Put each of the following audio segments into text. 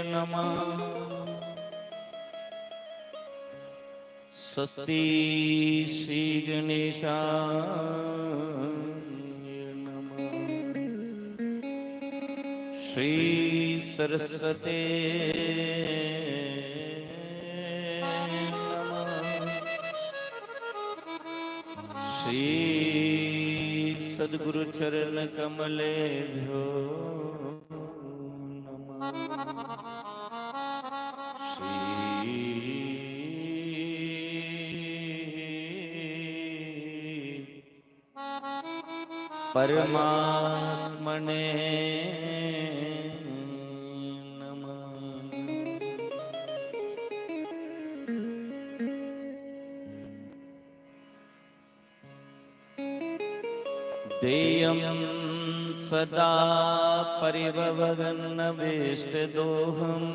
नमः। स्वस्ति श्री गणेशाय नमः। श्री सरस्वते श्री सद्गुरु चरण कमलेभ्यो नमः। श्री परमात्मने नमः। देयं सदा परिभवगन्नवेष्टदोहम्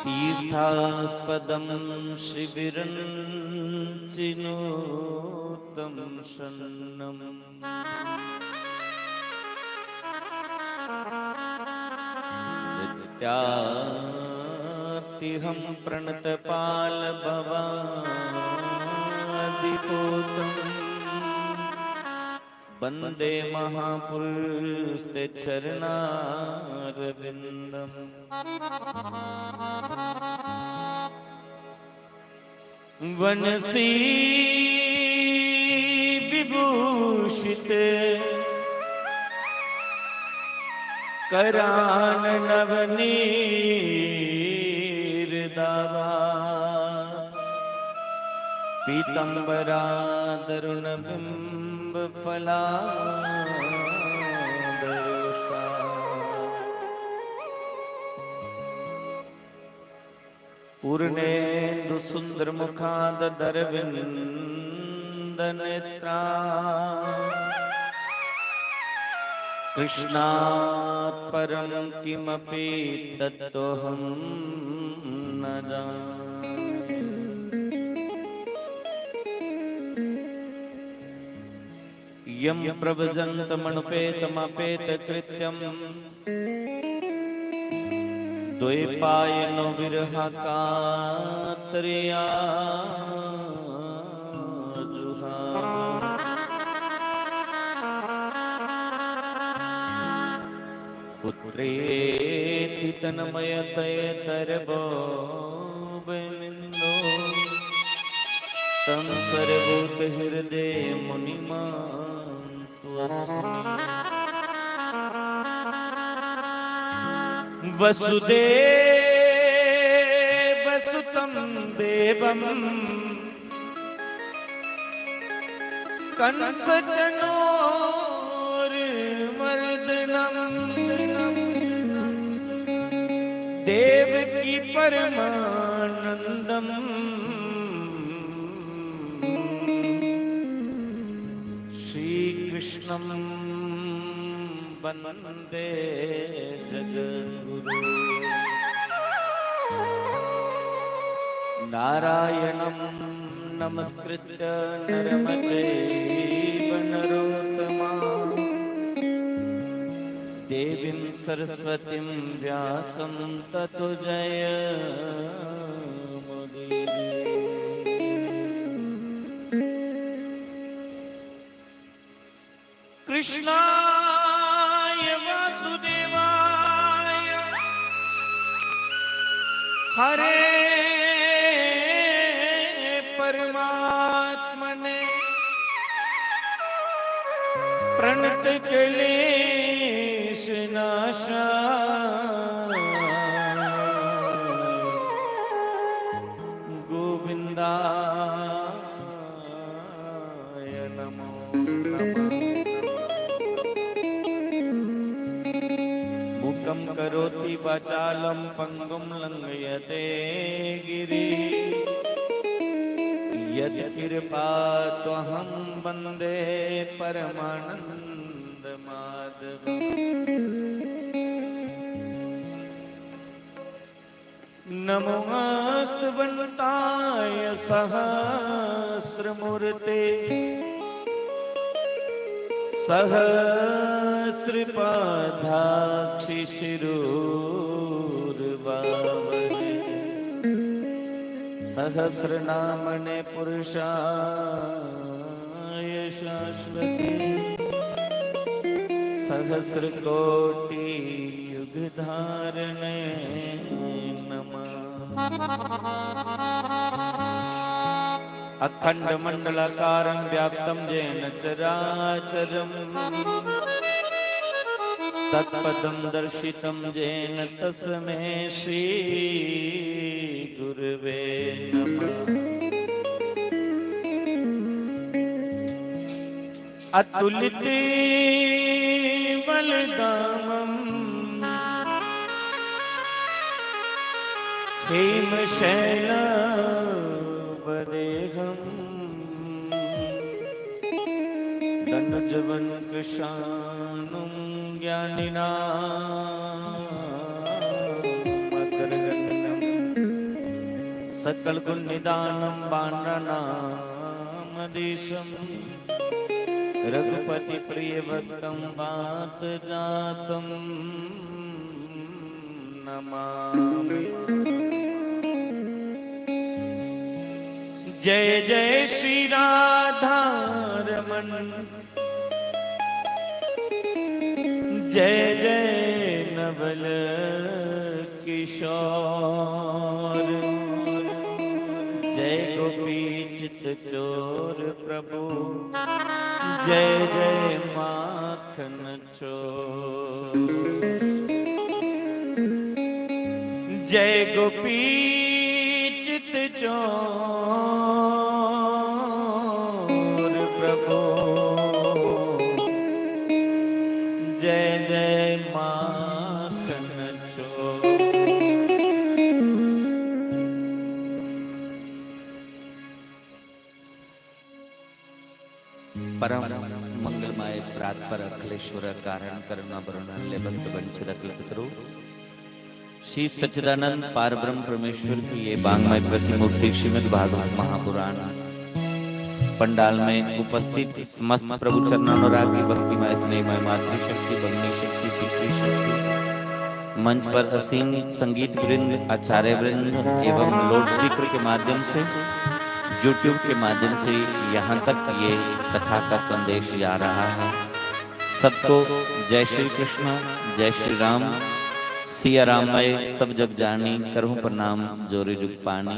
तीर्थास्पदं शिबिरं चिनोतं शरणम्। नित्यार्तिहं प्रणतपालभवादिपूतम् वन्दे महापुरुषते चरणारविन्दम्। वनसी विभूषित कराननवनीरदावा पीताम्बरादरुणबिम्बफलादरुष्टा पूर्णेन्दुसुन्दरमुखादरविन्दनेत्रा कृष्णात् परं किमपि तत्त्वहं न जाने। यं प्रव्रजन्तमनुपेतमपेतकृत्यं द्वैपायनो विरहकातर्या पुत्रेति तन्मयतयतरबोबनिन्दो तं सर्वभूतहृदये मुनिमान्त्वस्मि। वसुदेवसुतं देवं कंसचनोर्मर्दनम् देवकी परमानन्दम् श्रीकृष्णं वन्दे जगद्गुरुं। नारायणं नमस्कृत्य नरं चैव नरोत्तमं देवीं सरस्वतीं व्यासं ततो जयमुदीरये। कृष्णाय वासुदेवाय हरे परमात्मने प्रणतक्लेशनाशाय गोविन्दाय नमो नमः। मूकं करोति वाचालं पङ्गुं लङ्घयते गिरिं यत्कृपात्वहं वन्दे परमानन्दमाधवम्। नमोऽस्तवन्ताय सहस्रमूर्ते सहस्रपादाक्षि शिरूर्वावहे सहस्रनामने पुरुषाय शाश्वती सहस्रकोटि युगधारणे नमः। अखंड मंडलाकारं व्याप्तं येन चराचरं तत्पदं दर्शितं येन तस्मै श्री गुरुवे नमः। अतुलित बलदामं हेमशैलावदेहं दण्डजवन्कृशानुं ज्ञानिनामग्रगण्यं सकलगुणनिदानं बाणनामधीशं रघुपति प्रिय भक्तं वात जातं नमामि। जय जय श्री राधा रमण जय जय नवल किशोर जय गोपी चित चोर प्रभु जय जय माखन चोर जय गोपी चित चोर प्रभु जय जय माखन चोर। परम मंगलमय प्रातपर अखिलेश्वर कारण करुणा वरुणाल्य भक्त वंचित कल्पतरु श्री सच्चिदानंद पारब्रह्म परमेश्वर की ये बांगमय प्रतिमूर्ति श्रीमद् भागवत महापुराण पंडाल में उपस्थित समस्त प्रभु चरणानुरागी भक्तिमय स्नेहमय मातृशक्ति भगनी शक्ति पितृशक्ति मंच पर असीम संगीत वृंद आचार्य वृंद एवं लाउड स्पीकर के माध्यम से यूट्यूब के माध्यम से यहाँ तक ये कथा का संदेश जा रहा है। सबको जय श्री कृष्ण जय श्री राम सिया राममय सब जग जानी करहूं प्रणाम जोरे जुग पानी।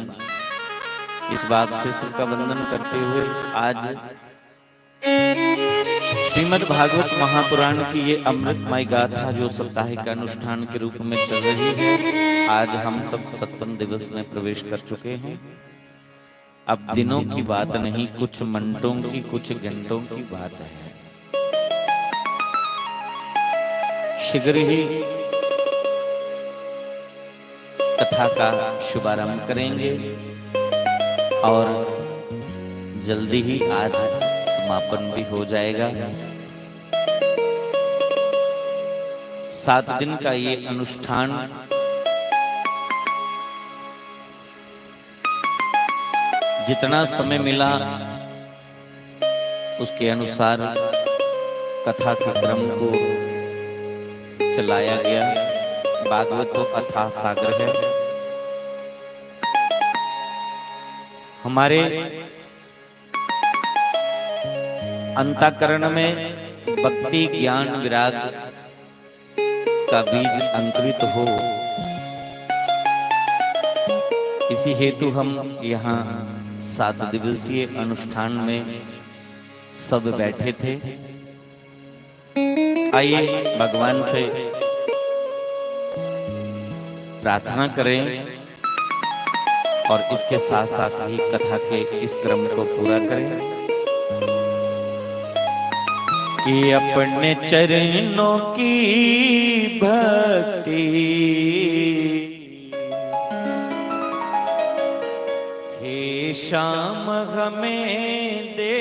इस बात से सबका वंदन करते हुए आज श्रीमद् भागवत महापुराण की ये अमृतमय गाथा जो साप्ताहिक अनुष्ठान के रूप में चल रही है, आज हम सब 7वें दिवस में प्रवेश कर चुके हैं। अब दिनों की बात नहीं, कुछ मिनटों की कुछ घंटों की बात है। शीघ्र ही कथा का शुभारंभ करेंगे और जल्दी ही आज समापन भी हो जाएगा। 7 दिन का ये अनुष्ठान जितना समय मिला उसके अनुसार कथा के क्रम को चलाया गया। भागवत तो अथाह सागर है। हमारे अंतःकरण में भक्ति ज्ञान विराग का बीज अंकुरित हो, इसी हेतु हम यहाँ 7 दिवसीय अनुष्ठान में सब बैठे थे। आइए भगवान से प्रार्थना करें और इसके साथ साथ ही कथा के इस क्रम को पूरा करें कि अपने चरणों की भक्ति हे श्याम हमें दे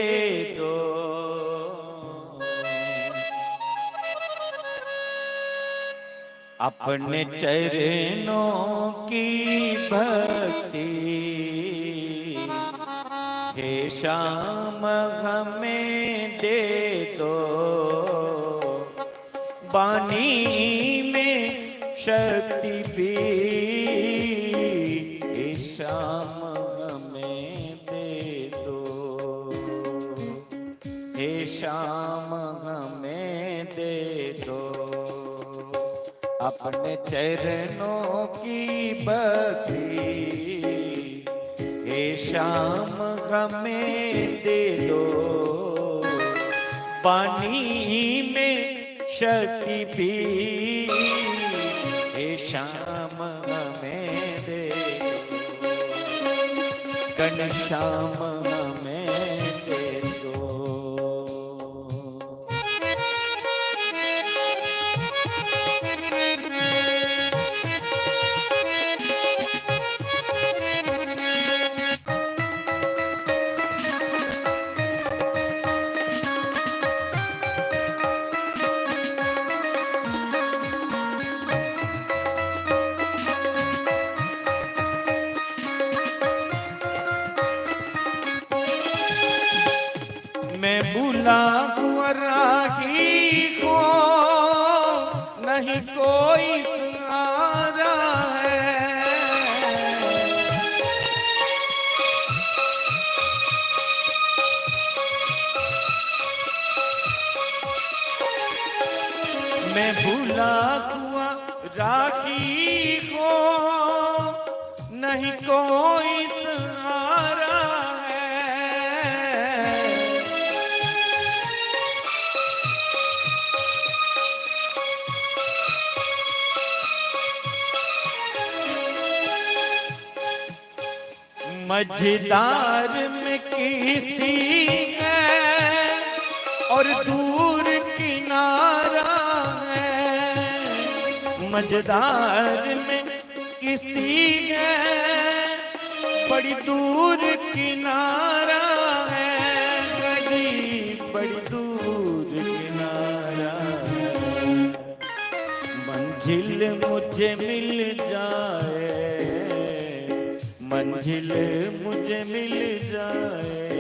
दो। अपने चरणों की भक्ति हे श्याम हमें दे दो। पानी में शक्ति भी इस शाम हमें दे दो, हे शाम हमें दे दो। अपने चरणों की भक्ति हे शाम हमें दे दो, पानी में शक्ति भी हे शाम हमें दे दो, घनश्याम हमें दे दो। मैं भूला हुआ राही को नहीं कोई सहारा है, मैं भूला हुआ राही को नहीं कोई सहारा है। मझदार में किसी है और दूर किनारा है, मझदार में किसी है बड़ी दूर किनारा है, बड़ी दूर किनारा है। मंजिल मुझे मिल जाए, मंजिल मुझे मिल जाए,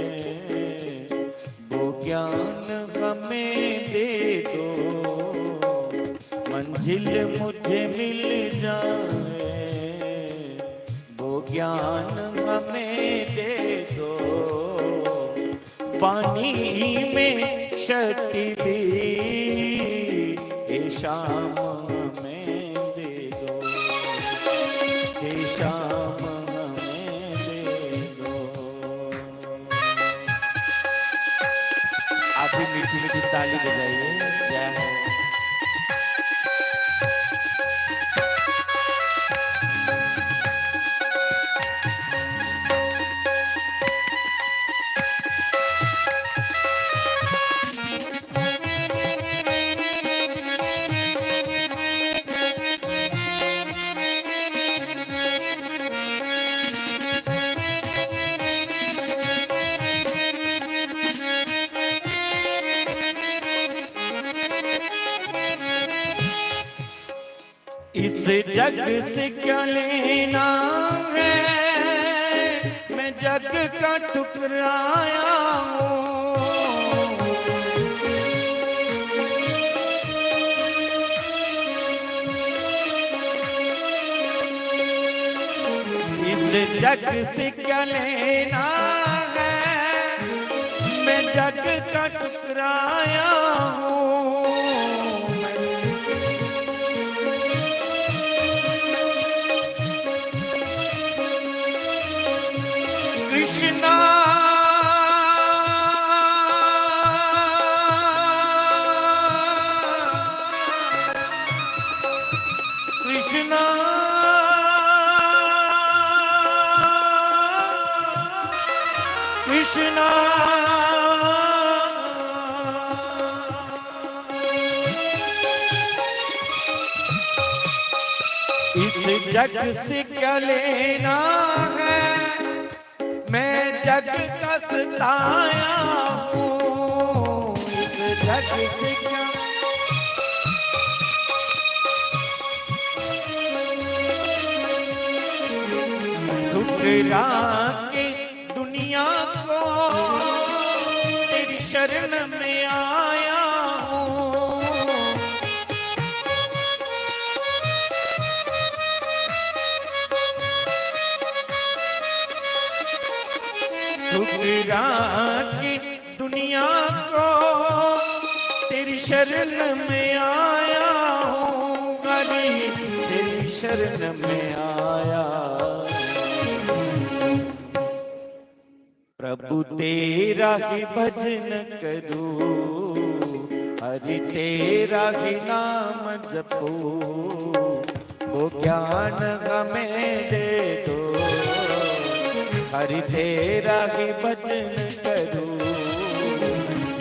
वो ज्ञान हमें दे दो, मंजिल मुझे मिल जाए, वो ज्ञान हमें दे दो, पानी में शक्ति भी हे शाम हमें दे दो, हे शाम मीठी मीठी ताली बजाइए। जय हो। इस जग से क्या लेना है, मैं जग का ठुकराया हूँ, इस जग से क्या लेना है, मैं जग का ठुकराया हूँ। कृष्णा कृष्णा कृष्णा इस जग से क्या लेना है, मैं जग का सताया हूँ, इस जग से क्या ठुकरा के दुनिया को तेरी शरण में आया हूँ, ठुकरा की दुनिया को तेरी शरण में आया हूँ, हरि तेरी शरण में आया। प्रभु तेरा ही भजन करूं, हरि तेरा ही नाम जपो, वो ज्ञान हमें दे दो। हरि तेरा ही भजन करूं,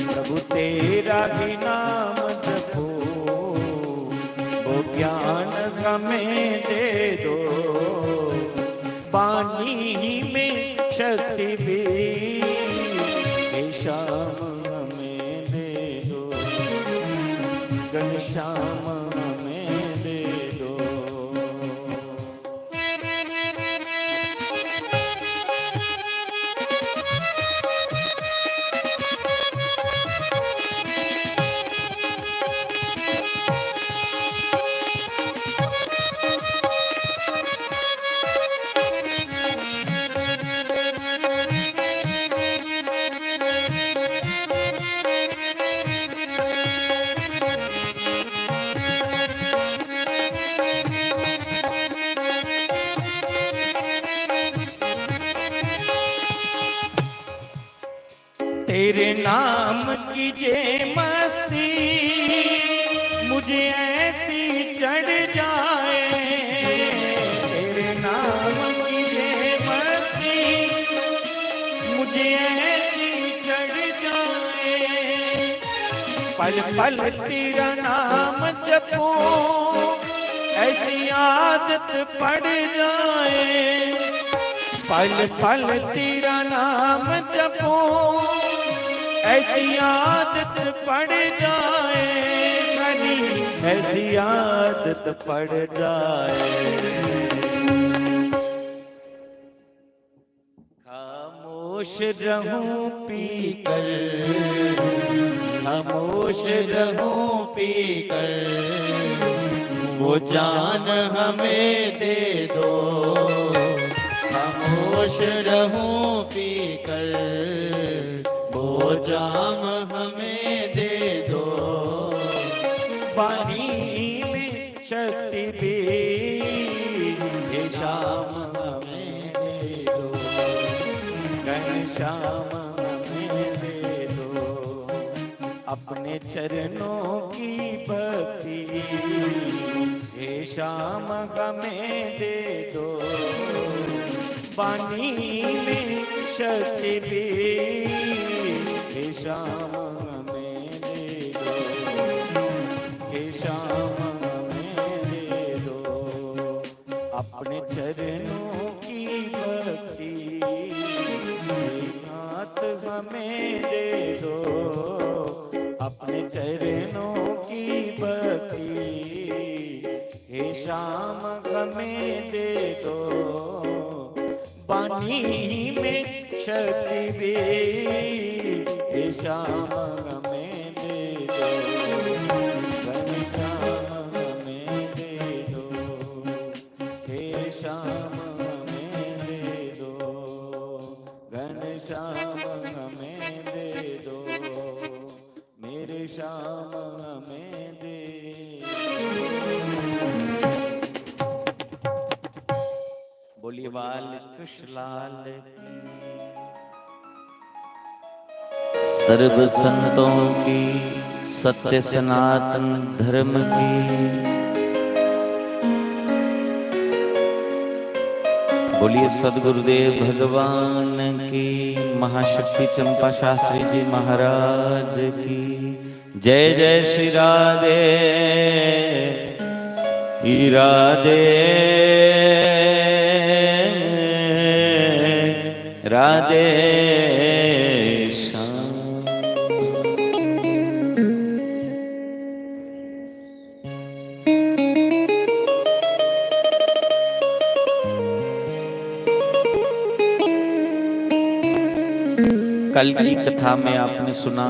प्रभु तेरा ही नाम जपो, वो ज्ञान हमें दे दो। पानी में शक्ति भी श्याम हमें दे दो, घनश्याम हमें दे दो। तेरे नाम की जे मस्ती मुझे ऐसी चढ़ जाए, तेरे नाम की जे मस्ती मुझे ऐसी चढ़ जाए। पल पल तेरा नाम जपो ऐसी आदत पड़ जाए। पल पल तेरा नाम जपो ऐसी आदत पड़ जाए, हरी ऐसी आदत पड़ जाए। खामोश रहूं पीकर, खामोश रहूं पीकर, वो जान हमें दे दो। खामोश रहूं पीकर, वो जाम हमें दे दो। पानी में शक्ति भी ये शाम हमें दे दो, घनश्याम हमें दे दो। अपने चरणों की भक्ति ये शाम हमें दे दो। पानी में शक्ति भी हे श्याम हमें दे दो, हे श्याम हमें दे दो। अपने चरणों की भक्ति नाथ हमें दे दो। अपने चरणों की भक्ति हे श्याम हमें दे दो। पानी में शक्ति भी हे श्याम हमें दे दो, घनश्याम हमें दे दो, हे श्याम हमें दे दो, घनश्याम हमें दे दो, मेरे श्याम हमें दे दो। बोलिए बाल कृष्ण लाल की। सर्व संतों की, सत्य सनातन धर्म की। बोलिए सद्गुरुदेव भगवान की, महाशक्ति चंपा शास्त्री जी महाराज की जय। जय श्री राधे राधे राधे श्याम। कल की कथा में आपने सुना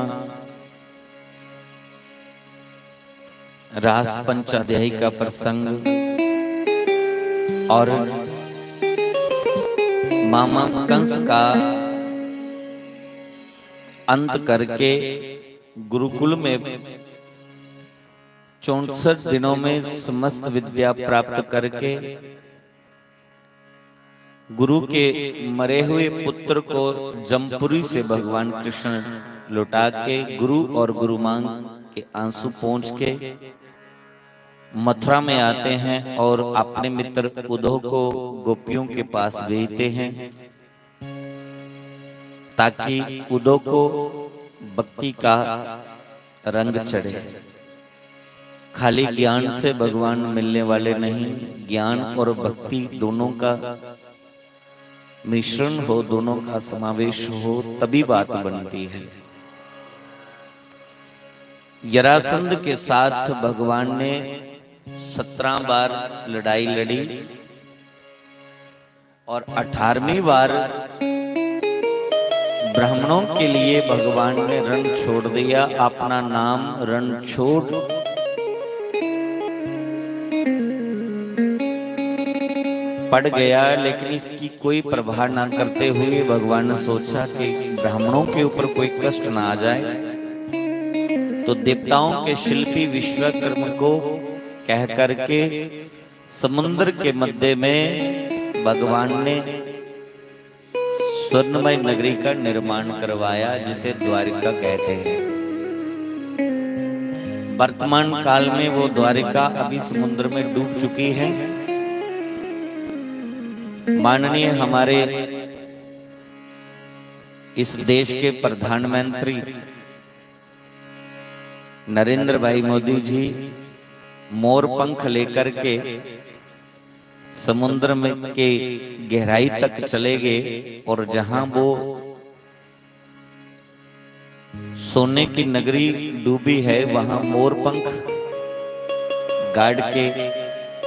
रास पंचाध्यायी का प्रसंग और मामा कंस का अंत करके गुरुकुल में 64 दिनों में समस्त विद्या प्राप्त करके गुरु के मरे हुए पुत्र को जमपुरी से भगवान कृष्ण लौटा के गुरु और गुरु मांग के आंसू पोंछ के मथुरा में आते हैं और अपने मित्र उद्धव को गोपियों के पास भेजते हैं ताकि उद्धव को भक्ति का रंग चढ़े। खाली ज्ञान से भगवान मिलने वाले नहीं, ज्ञान और भक्ति दोनों का मिश्रण हो, दोनों का समावेश हो, तभी बात बनती है। जरासंध के साथ भगवान ने 17 बार लड़ाई लड़ी और 18वीं बार ब्राह्मणों के लिए भगवान ने रण छोड़ दिया। अपना नाम रण छोड़ पड़ गया, लेकिन इसकी कोई प्रभाव ना करते हुए भगवान ने सोचा कि ब्राह्मणों के ऊपर कोई कष्ट ना आ जाए, तो देवताओं के शिल्पी विश्वकर्मा को कह करके समुद्र के मध्य में भगवान ने स्वर्णमय नगरी का निर्माण करवाया, जिसे द्वारिका कहते हैं। वर्तमान काल में वो द्वारिका अभी समुद्र में डूब चुकी है। माननीय हमारे इस देश के प्रधानमंत्री नरेंद्र भाई मोदी जी मोर पंख लेकर के समुद्र में के गहराई तक चले गए और जहां वो सोने की नगरी डूबी है वहां मोर पंख गाड़ के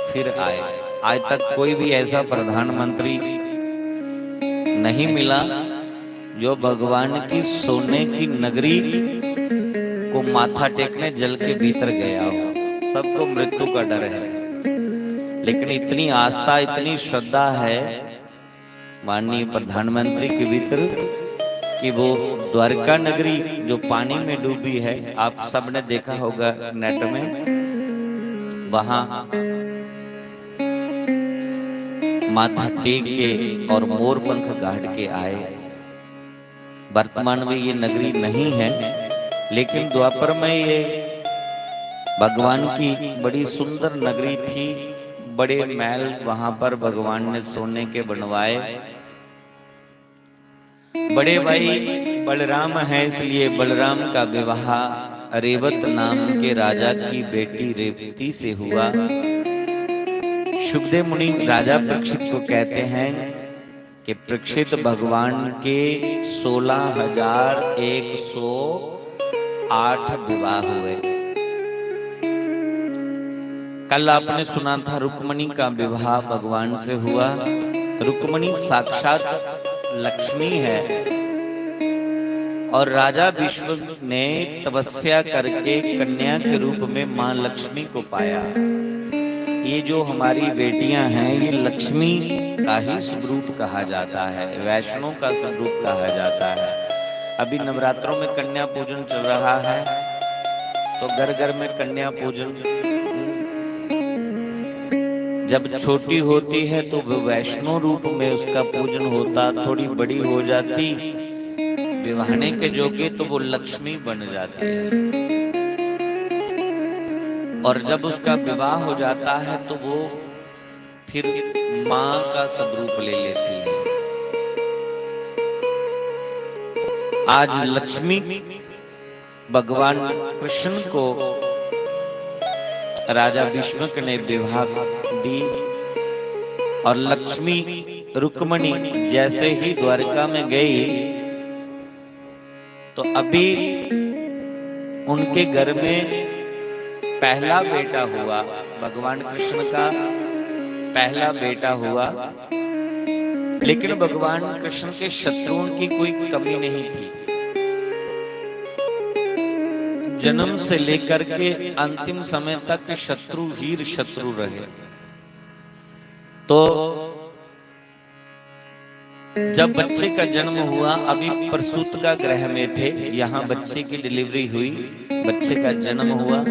फिर आए। आज तक कोई भी ऐसा प्रधानमंत्री नहीं मिला जो भगवान की सोने की नगरी को माथा टेकने जल के भीतर गया हो। सबको मृत्यु का डर है, लेकिन इतनी आस्था, इतनी श्रद्धा है माननीय प्रधानमंत्री के भीतर कि वो द्वारका नगरी जो पानी में डूबी है, आप सबने देखा होगा नेट में, वहां माथा टेक के और मोर पंख गाड़ के आए। वर्तमान में ये नगरी नहीं है, लेकिन द्वापर में ये भगवान की बड़ी सुंदर नगरी थी। बड़े महल वहां पर भगवान ने सोने के बनवाए। बड़े भाई बलराम है, इसलिए बलराम का विवाह रेवत नाम के राजा की बेटी रेवती से हुआ। शुभदेव मुनि राजा परीक्षित को कहते हैं कि परीक्षित भगवान के 16,108 विवाह हुए। कल आपने सुना था रुक्मणी का विवाह भगवान से हुआ। रुक्मणी साक्षात लक्ष्मी है और राजा विश्व ने तपस्या करके कन्या के रूप में मां लक्ष्मी को पाया। ये जो हमारी बेटियां हैं, ये लक्ष्मी का ही स्वरूप कहा जाता है, वैष्णव का स्वरूप कहा जाता है। अभी नवरात्रों में कन्या पूजन चल रहा है, तो घर घर में कन्या पूजन जब छोटी होती है तो वो वैष्णव रूप में उसका पूजन होता, थोड़ी बड़ी हो जाती विवाहने के जोगे तो वो लक्ष्मी बन जाती है, और जब उसका विवाह हो जाता है तो वो फिर मां का स्वरूप ले लेती है। आज लक्ष्मी भगवान कृष्ण को राजा विश्वक ने विवाह दी, और लक्ष्मी रुक्मणी जैसे ही द्वारका में गई तो अभी उनके घर में पहला बेटा हुआ, भगवान कृष्ण का पहला बेटा हुआ। लेकिन भगवान कृष्ण के शत्रुओं की कोई कमी नहीं थी। जन्म से लेकर के अंतिम समय तक शत्रु हीर शत्रु रहे। तो जब बच्चे का जन्म हुआ, अभी प्रसूत का गृह में थे, यहाँ बच्चे की डिलीवरी हुई, बच्चे का जन्म हुआ।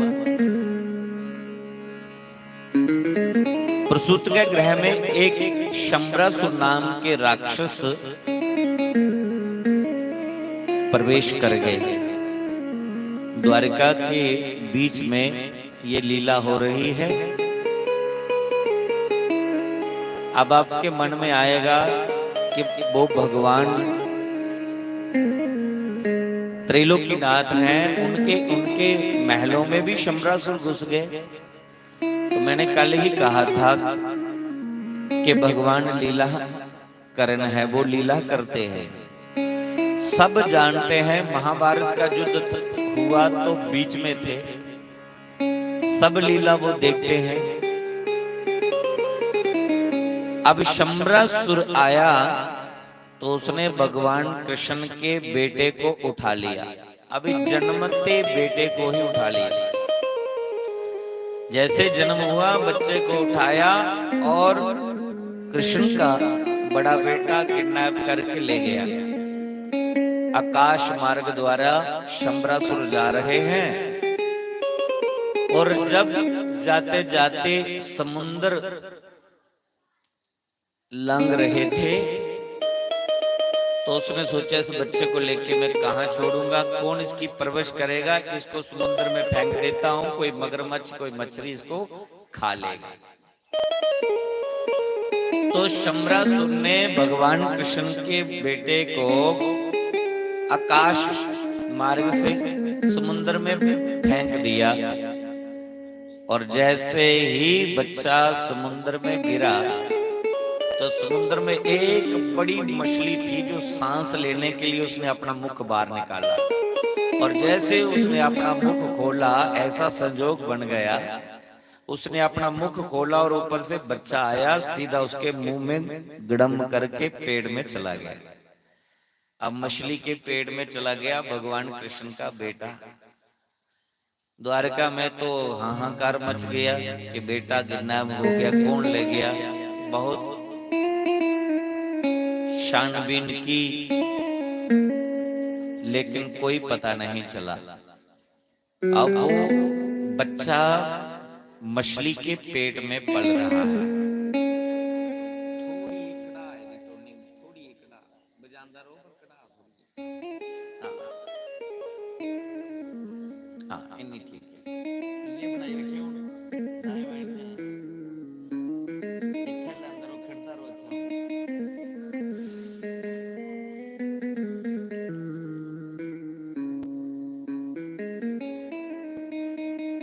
प्रसूत के गृह में एक शंबरासुर नाम के राक्षस प्रवेश कर गए। द्वारिका के बीच में ये लीला हो रही है। अब आपके मन में आएगा कि वो भगवान त्रैलोकीनाथ हैं, उनके महलों में भी शंबरासुर घुस गए। तो मैंने कल ही कहा था कि भगवान लीला करण है, वो लीला करते हैं। सब जानते हैं महाभारत का युद्ध हुआ तो बीच में थे, सब लीला वो देखते हैं। अब शंबरासुर आया तो उसने भगवान कृष्ण के बेटे को उठा लिया, अभी जन्मते बेटे को ही उठा लिया। जैसे जन्म हुआ बच्चे को उठाया और कृष्ण का बड़ा बेटा किडनैप करके ले गया। आकाश मार्ग द्वारा शंबरासुर जा रहे हैं और जब जाते जाते समुद्र लंघ रहे थे तो उसने सोचा इस बच्चे को लेके मैं कहाँ छोड़ूंगा, कौन इसकी परवरिश करेगा, इसको समुद्र में फेंक देता हूं, कोई मगरमच्छ कोई मछली इसको खा लेगा। तो शंबरासुर ने भगवान कृष्ण के बेटे को आकाश मार्ग से समुद्र में फेंक दिया और जैसे ही बच्चा समुद्र में गिरा तो समुद्र में एक बड़ी मछली थी जो सांस लेने के लिए उसने अपना मुख बाहर निकाला और जैसे उसने अपना मुख खोला ऐसा संजोग बन गया, उसने अपना मुख खोला और ऊपर से बच्चा आया सीधा उसके मुंह में गड़म करके पेड़ में चला गया। अब मछली के पेड़ में चला गया भगवान कृष्ण का बेटा। द्वारका में तो हाहाकार मच गया कि बेटा किडनैप हो गया, कौन ले गया। बहुत छानबीन की लेकिन कोई पता नहीं चला। अब वो बच्चा मछली के पेट में पल रहा है।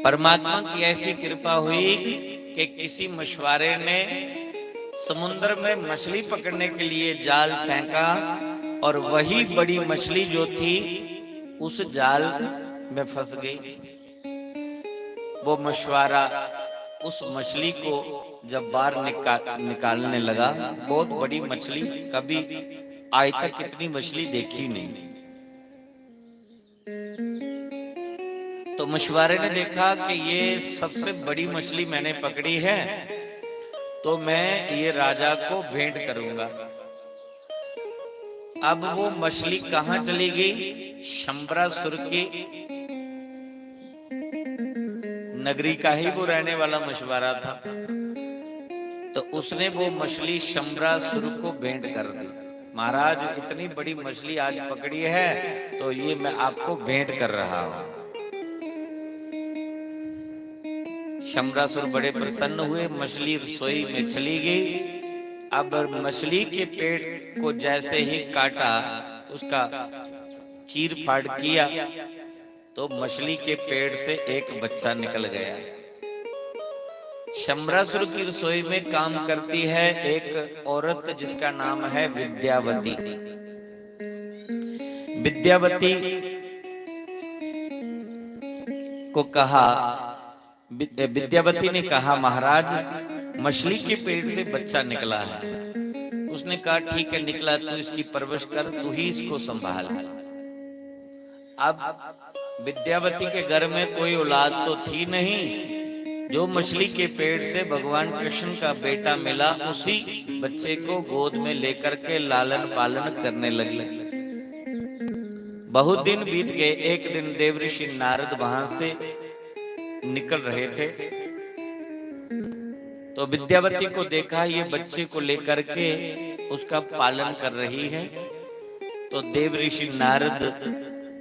परमात्मा की ऐसी कृपा हुई कि किसी मछुआरे ने समुद्र में मछली पकड़ने के लिए जाल फेंका और वही बड़ी मछली जो थी उस जाल में फंस गई। वो मछुआरा उस मछली को जब बाहर निकालने लगा, बहुत बड़ी मछली, कभी आज तक इतनी मछली देखी नहीं। तो मछुआरे ने देखा कि ये सबसे बड़ी मछली मैंने पकड़ी है, तो मैं ये राजा को भेंट करूंगा। अब वो मछली कहां चली गई? शंबरासुर की नगरी का ही वो रहने वाला मछुआरा था। तो उसने वो मछली शंबरासुर को भेंट कर दी। महाराज इतनी बड़ी मछली आज पकड़ी है तो ये मैं आपको भेंट कर रहा हूं। शंबरासुर बड़े प्रसन्न हुए, मछली रसोई में चली गई। अब मछली के पेट को जैसे ही काटा, उसका चीर फाड़ किया तो मछली के पेट से एक बच्चा निकल गया। शंबरासुर की रसोई में काम करती है एक औरत जिसका नाम है विद्यावती। विद्यावती को कहा, विद्यावती ने कहा महाराज मछली के पेट से बच्चा निकला है। उसने कहा ठीक है निकला, तू इसकी परवरिश कर, तू ही इसको संभाल। अब विद्यावती के घर में कोई औलाद तो थी नहीं, जो मछली के पेट से भगवान कृष्ण का बेटा मिला, उसी बच्चे को गोद में लेकर के लालन पालन करने लगी। बहुत दिन बीत गए। एक दिन देवऋषि नारद वहां से निकल रहे थे, तो विद्यावती को देखा ये बच्चे को लेकर के उसका पालन कर रही है। तो देवऋषि नारद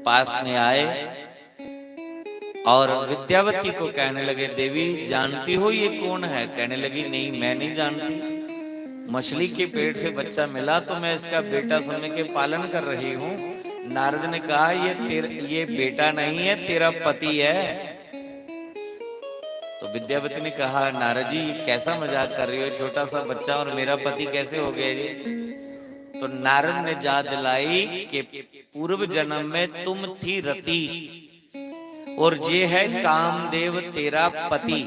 पास में आए और विद्यावती को कहने लगे, देवी जानती हो ये कौन है? कहने लगी, नहीं मैं नहीं जानती, मछली के पेट से बच्चा मिला तो मैं इसका बेटा समझ के पालन कर रही हूँ। नारद ने कहा, ये बेटा नहीं है, तेरा पति है। तो विद्यावती ने कहा, नारद जी कैसा मजाक कर रही हो, छोटा सा बच्चा और मेरा पति कैसे हो गया ये? तो नारद ने याद दिलाई कि पूर्व जन्म में तुम थी रति और ये है कामदेव तेरा पति।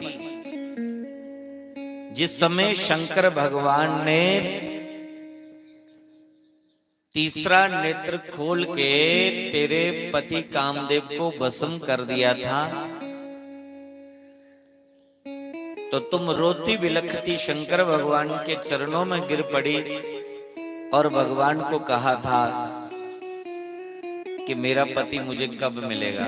जिस समय शंकर भगवान ने तीसरा नेत्र खोल के तेरे पति कामदेव को भस्म कर दिया था, तो तुम रोती बिलखती शंकर भगवान के चरणों में गिर पड़ी और भगवान को कहा था कि मेरा पति मुझे कब मिलेगा।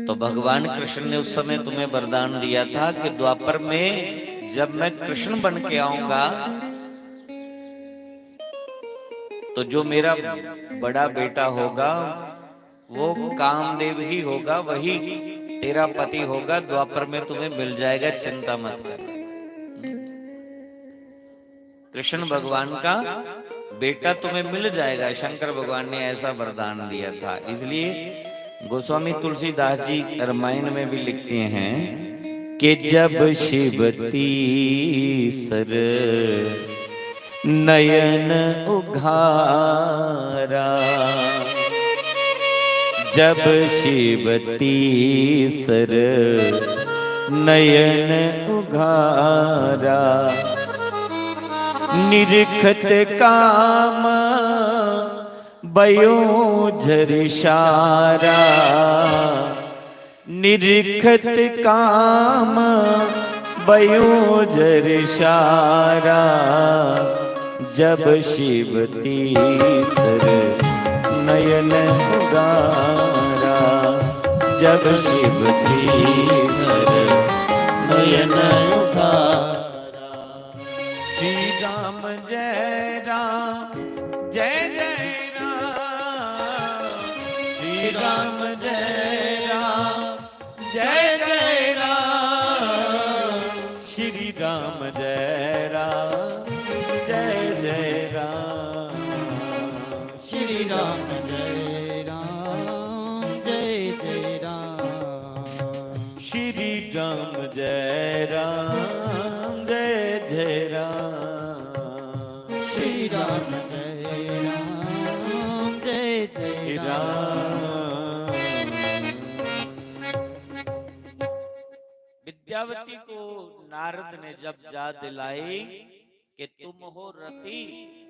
तो भगवान कृष्ण ने उस समय तुम्हें वरदान दिया था कि द्वापर में जब मैं कृष्ण बन के आऊंगा तो जो मेरा बड़ा बेटा होगा वो कामदेव ही होगा, वही तेरा पति होगा, द्वापर में तुम्हें मिल जाएगा, चिंता मत कर। कृष्ण भगवान का बेटा तुम्हें मिल जाएगा, शंकर भगवान ने ऐसा वरदान दिया था। इसलिए गोस्वामी तुलसीदास जी रामायण में भी लिखते हैं कि जब शिवती सर नयन उघारा, जब शिवती सर नयन उघारा, निरखत काम बयो झरिशारा, निरखत काम बयो झरिशारा, जब शिवती सर नयन उगारा, जब शिवती सर नयन उगारा। श्री राम जय राम जय जय राम, श्री राम जय राम जय जय राम, श्री राम जय राम जय जय राम, श्री राम जय राम जय जय राम, श्री राम जय राम जय जय राम, श्री राम जय राम जय जय राम। विद्यावती को नारद ने जब याद दिलाई कि तुम हो रति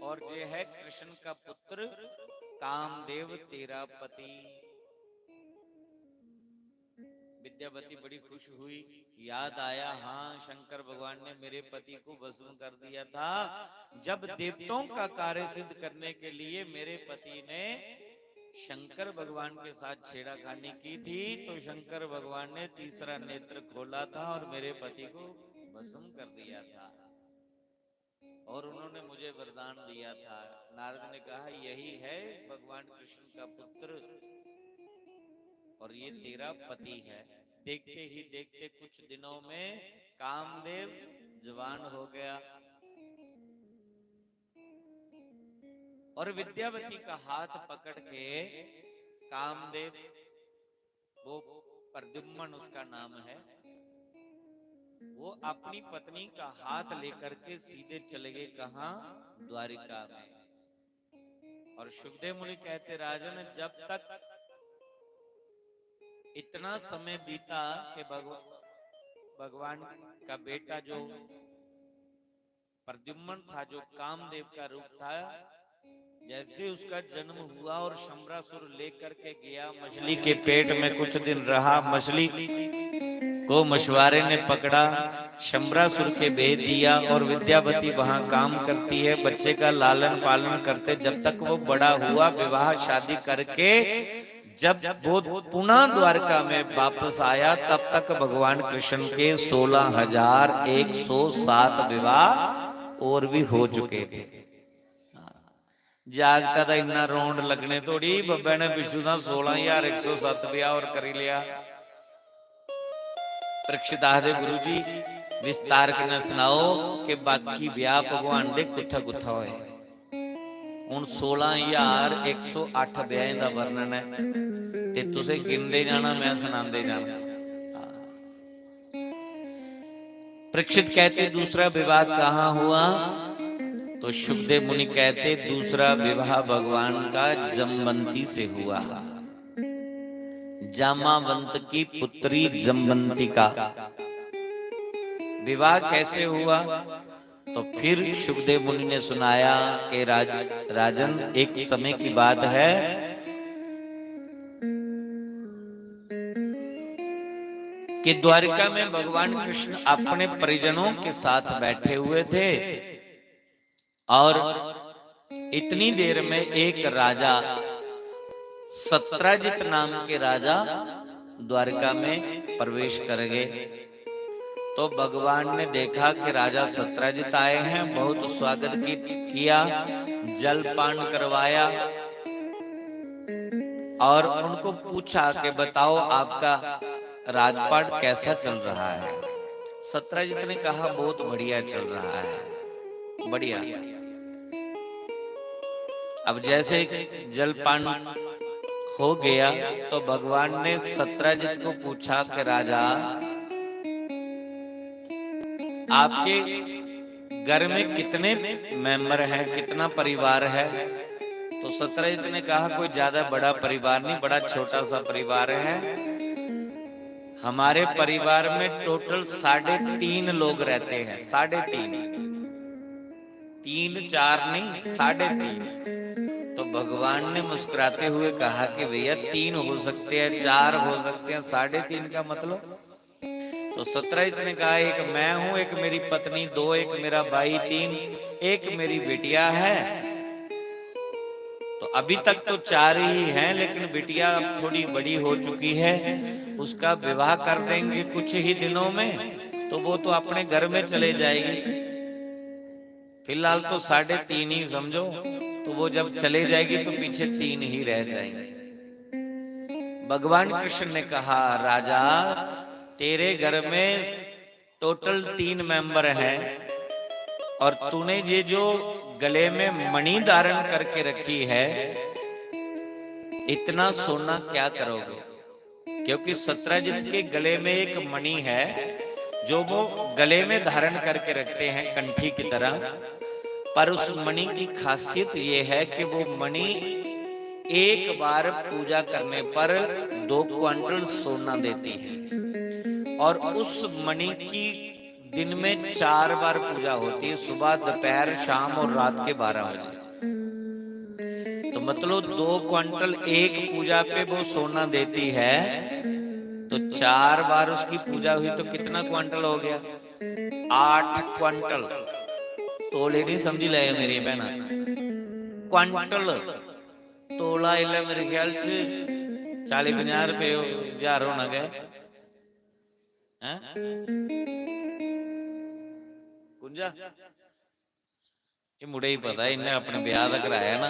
और ये है कृष्ण का पुत्र कामदेव तेरा पति, विद्यावती बड़ी खुश हुई। याद आया, हाँ शंकर भगवान ने मेरे पति को भस्म कर दिया था। जब देवताओं का कार्य सिद्ध करने के लिए मेरे पति ने शंकर भगवान के साथ छेड़खानी की थी, तो शंकर भगवान ने तीसरा नेत्र खोला था और मेरे पति को भस्म कर दिया था और उन्होंने मुझे वरदान दिया था। नारद ने कहा, यही है भगवान कृष्ण का पुत्र और ये तेरा पति है। देखते ही देखते कुछ दिनों में कामदेव जवान हो गया और विद्यावती का हाथ पकड़ के कामदेव, वो प्रद्युम्न उसका नाम है, वो अपनी पत्नी का हाथ लेकर के सीधे चले गए कहां? द्वारिका में। और सुखदेव मुनि कहते, राजन जब तक इतना समय बीता कि भगवान का बेटा जो प्रद्युम्न था, जो कामदेव का रूप था, जैसे उसका जन्म हुआ और शंबरासुर लेकर के गया, मछली के पेट में कुछ दिन रहा, मछली को मछुआरे ने पकड़ा, शंबरासुर के भेद दिया और विद्यावती वहां काम करती है, बच्चे का लालन पालन करते जब तक वो बड़ा हुआ, विवाह शादी करके जब वो पुनः द्वारका में वापस आया, तब तक भगवान कृष्ण के 16,107 विवाह और भी हो चुके थे। जागता था इन्ना रोंड लगने थोड़ी, बब्बे ने विष्णु का 16,107 ब्याह और कर लिया। परीक्षित आखदे गुरु जी विस्तार के न सुनाओ कि बाकी ब्याह भगवान दे कुत्था कुत्था होए। हुण 16,108 ब्याह का वर्णन है ते तुसे गिनदे जाना, मैं सुनांदे जाना। परीक्षित कहते दूसरा विवाह कहाँ हुआ? तो शुकदेव मुनि कहते दूसरा विवाह भगवान का जमवंती से हुआ। जामावंत की पुत्री जमवंती का विवाह कैसे हुआ? तो फिर शुकदेव मुनि ने सुनाया कि राजन एक समय की बात है, कि द्वारिका में भगवान कृष्ण अपने परिजनों के साथ बैठे हुए थे और इतनी देर में एक राजा, सत्राजित नाम के राजा द्वारका में प्रवेश कर गए। तो भगवान ने देखा कि राजा सत्राजित आए हैं, बहुत स्वागत किया, जलपान करवाया और उनको पूछा कि बताओ आपका राजपाट कैसा चल रहा है? सत्राजित ने कहा बहुत बढ़िया चल रहा है, बढ़िया। अब जैसे जलपान हो गया तो भगवान ने सत्राजित को पूछा कि राजा आपके घर में कितने मेंबर हैं, कितना परिवार है? तो सत्राजित ने कहा कोई ज्यादा बड़ा परिवार नहीं, बड़ा छोटा सा परिवार है। हमारे परिवार में टोटल 3.5 लोग रहते हैं, 3.5, 3 4 नहीं, 3.5। तो भगवान ने मुस्कुराते हुए कहा कि भैया 3 हो सकते हैं, 4 हो सकते हैं, 3.5 का मतलब? तो सत्राजित ने कहा एक मैं हूं, एक मेरी पत्नी, 2 एक मेरा भाई, 3 एक मेरी बिटिया है। तो अभी तक तो 4 ही हैं, लेकिन बिटिया अब थोड़ी बड़ी हो चुकी है, उसका विवाह कर देंगे कुछ ही दिनों में, तो वो तो अपने घर में चले जाएगी। फिलहाल तो 3.5 ही समझो, तो वो जब चले जाएगी तो पीछे 3 ही रह जाएंगे। भगवान कृष्ण ने कहा राजा तेरे घर में टोटल 3 मेंबर हैं और तूने ये जो गले में मणि धारण करके रखी है, इतना सोना क्या करोगे? क्योंकि सत्राजित के गले में एक मणि है जो वो गले में धारण करके रखते हैं कंठी की तरह, पर उस मणि की खासियत ये है कि वो मणि एक बार पूजा करने पर 2 क्विंटल सोना देती है और उस मणि की दिन में 4 बार पूजा होती है, सुबह, दोपहर, शाम और रात के 12 बजे। तो मतलब 2 क्विंटल एक पूजा पे वो सोना देती है, तो 4 बार उसकी पूजा हुई तो कितना क्विंटल हो गया? 8 क्विंटल। तोले नहीं समझी लाए मेरी बहना, क्विंटल तोला इला मेरे ख्याल से 40-50 रुपए 1000 होना गए कुंजा। ये मुड़े ही पता है, इन्हें अपने ब्याह का कराया ना,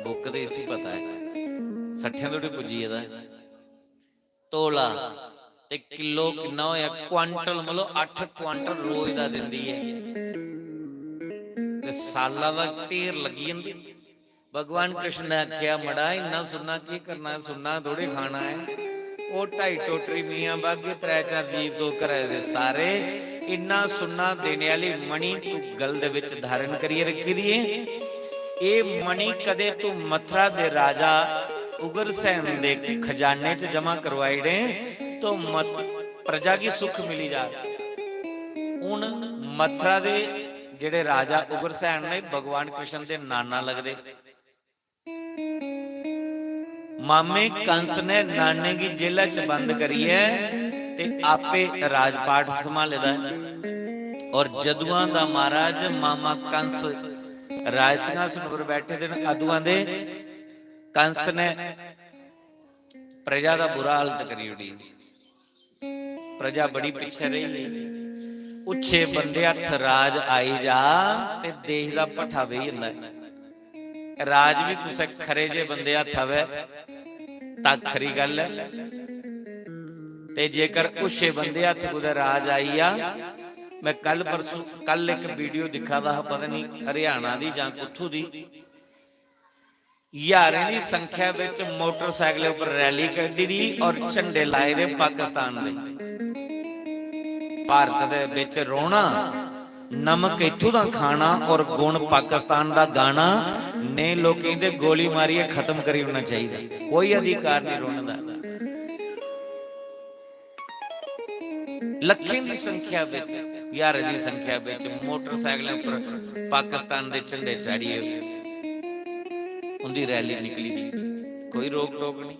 बुक तो इसी पता है। 60 थोड़ी पुजी है तोला ते किलो कितना होया? क्विंटल, मतलब 8 क्विंटल रोज का दिंदी है ते साला दा ढेर लगी जंदी। भगवान कृष्ण ने आख्या मड़ा इन्ना सुनना की करना है, सुनना थोड़ी खाना है। वो 2.5 टोटरी मियां बागे 3-4 जीव तो करे दे सारे, इन्ना सुनना देने वाली मणि तू गल दे विच धारण करिए रखी दी है। ये मणि कदे तू मथुरा दे राजा उग्रसेन दे खजाने च जमा करवाई दे तो प्रजा की सुख मिली जा। उन मथुरा दे जेड़े राजा उग्रसेन ने भगवान कृष्ण दे नाना लगदे, मामे कंस ने नाने की जेल च बंद करी है ते आपे राजपाट संभाले दा है। और जदुआं दा महाराज मामा कंस राज सिंहासन पर बैठे थे अदुआं दे कंस ने प्रजा का बुरा हालत करी उड़ी। प्रजा बड़ी पिछे रही। उच्छे बंदे हथ राज आई जा ते देश दा भट्ठा वेही हुंदा है। राज भी कुछ खरे जे बंदे हथ आवे तां खरी गल है ते जेकर उच्छे बंदे हथ कुछ राज आई आ। मैं कल एक वीडियो दिखा था, पता नहीं हरियाणा दी जां कुत्थों दी, हज़ारें की संख्या विच मोटरसाइकिल पर रैली कड्ढी दी और झंडे लाए दे पाकिस्तान दे। भारत दे विच रोना, नमक इत्थों दा खाना और गुण पाकिस्तान दा गाना ने लोग कहंदे गोली मारिए खत्म करी होना चाहिए। कोई अधिकार नहीं रोने दा। लखें की संख्या विच, हज़ारें की संख्या विच मोटरसाइकिलों पर पाकिस्तान दे झंडे चाड़िए उनकी रैली निकली दी। कोई रोक टोक नहीं।